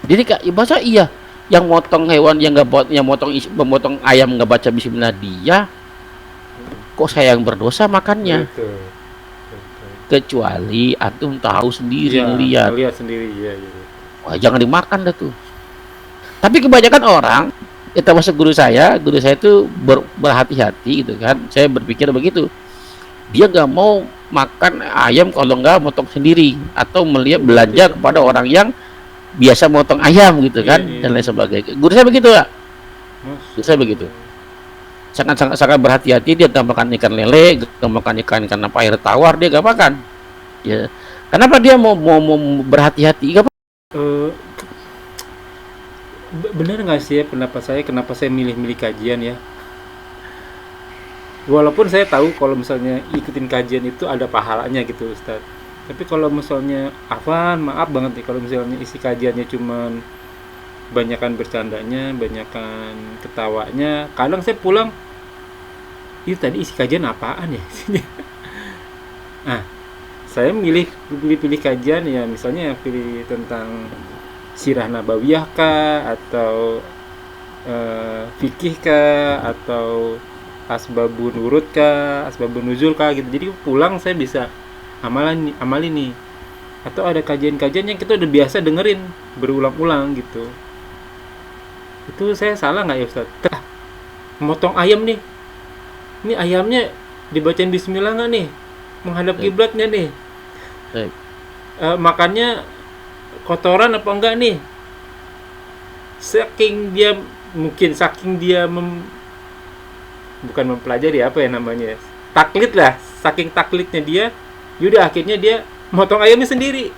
Jadi kak, masa iya yang motong hewan yang memotong ayam nggak baca bismillah dia, kok saya yang berdosa makannya? Betul. Betul. Kecuali antum tahu sendiri Iya, lihat, lihat sendiri ya, ya. wah jangan dimakan dah tuh. Tapi kebanyakan orang, termasuk guru saya itu berhati-hati gitu kan. Saya berpikir begitu. Dia nggak mau makan ayam kalau nggak motong sendiri atau melihat belanja kepada orang yang biasa motong ayam gitu kan, Iya, iya. dan lain sebagainya. Guru saya begitu ya. Mas. Guru saya begitu. Sangat berhati-hati, dia nggak makan ikan lele, nggak makan ikan apa air tawar, dia nggak makan. Ya. Kenapa dia mau berhati-hati? Nggak Eh, benar nggak sih ya pendapat saya, kenapa saya milih-milih kajian ya? Walaupun saya tahu kalau misalnya ikutin kajian itu ada pahalanya gitu Ustaz. Tapi kalau misalnya maaf banget nih kalau misalnya isi kajiannya cuman banyakan bercandanya, banyakan ketawanya, kadang saya pulang, itu tadi isi kajian apaan ya? Nah, saya pilih kajian ya, misalnya pilih tentang sirah nabawiyah kah, atau fikih kah, atau asbabun nurut kah, asbabun nuzul kah gitu. Jadi pulang saya bisa amalin nih. Atau ada kajian-kajian yang kita udah biasa dengerin berulang-ulang gitu. Itu saya salah nggak ya Ustaz? Motong ayam nih. Ini ayamnya dibacain bismillah nggak nih? Menghadap kiblatnya nih. Baik. Makannya kotoran apa enggak nih? Saking dia bukan mempelajari apa ya namanya, taklid lah, saking taklidnya dia, yaudah akhirnya dia motong ayamnya sendiri.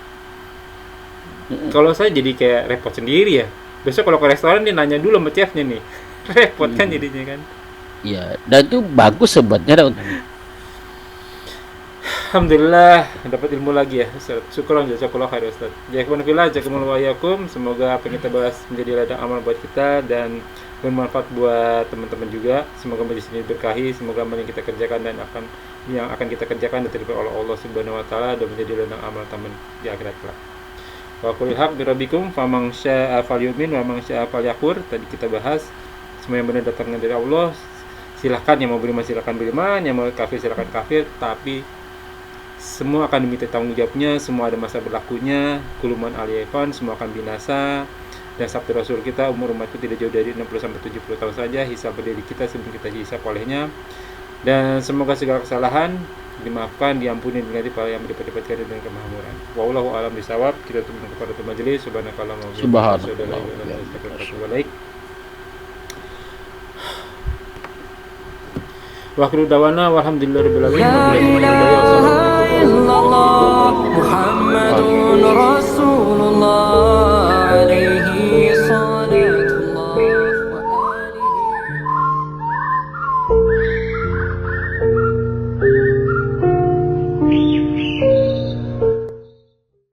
Kalau saya jadi kayak repot sendiri ya. Besok kalau ke restoran dia nanya dulu sama chefnya nih, repot kan jadinya kan. Ya, dan itu bagus sebenarnya untuk Alhamdulillah dapat ilmu lagi ya Ustaz. Syukran jazakallahu khair Ustaz. Jazakumullah fillah, jazakumullah wa iyyakum. Semoga apa yang kita bahas menjadi ladang amal buat kita dan bermanfaat buat teman-teman juga. Semoga majelis ini berkahi, semoga amal yang kita kerjakan dan yang akan kita kerjakan diterima oleh Allah Subhanahu wa taala dan menjadi ladang amal teman di akhirat kelak. Wa qul haq bi rabbikum faman syaa'a falyu'min wa man syaa'a falyakfur. Tadi kita bahas semua yang benar datangnya dari Allah. Silahkan yang mau beriman silahkan beriman, yang mau kafir silahkan kafir, tapi semua akan diminta tanggung jawabnya, semua ada masa berlakunya. Kuluman aliyafan, semua akan binasa. Dan sabda Rasul kita, umur umatku tidak jauh dari 60-70 tahun saja. Hisab diri kita sebelum kita hisab olehnya. Dan semoga segala kesalahan dimaafkan, diampuni, diganti para yang mendapatkan dengan kemakmuran. Wallahu a'lam bishawab. Kita tutup kepada majelis. Subhanakallahumma wa bihamdika, asyhadu an la ilaha illa anta, astaghfiruka wa atubu ilaik. Wa akhiru dawana walhamdulillahirabbil alamin. لا إله إلا الله محمد رسول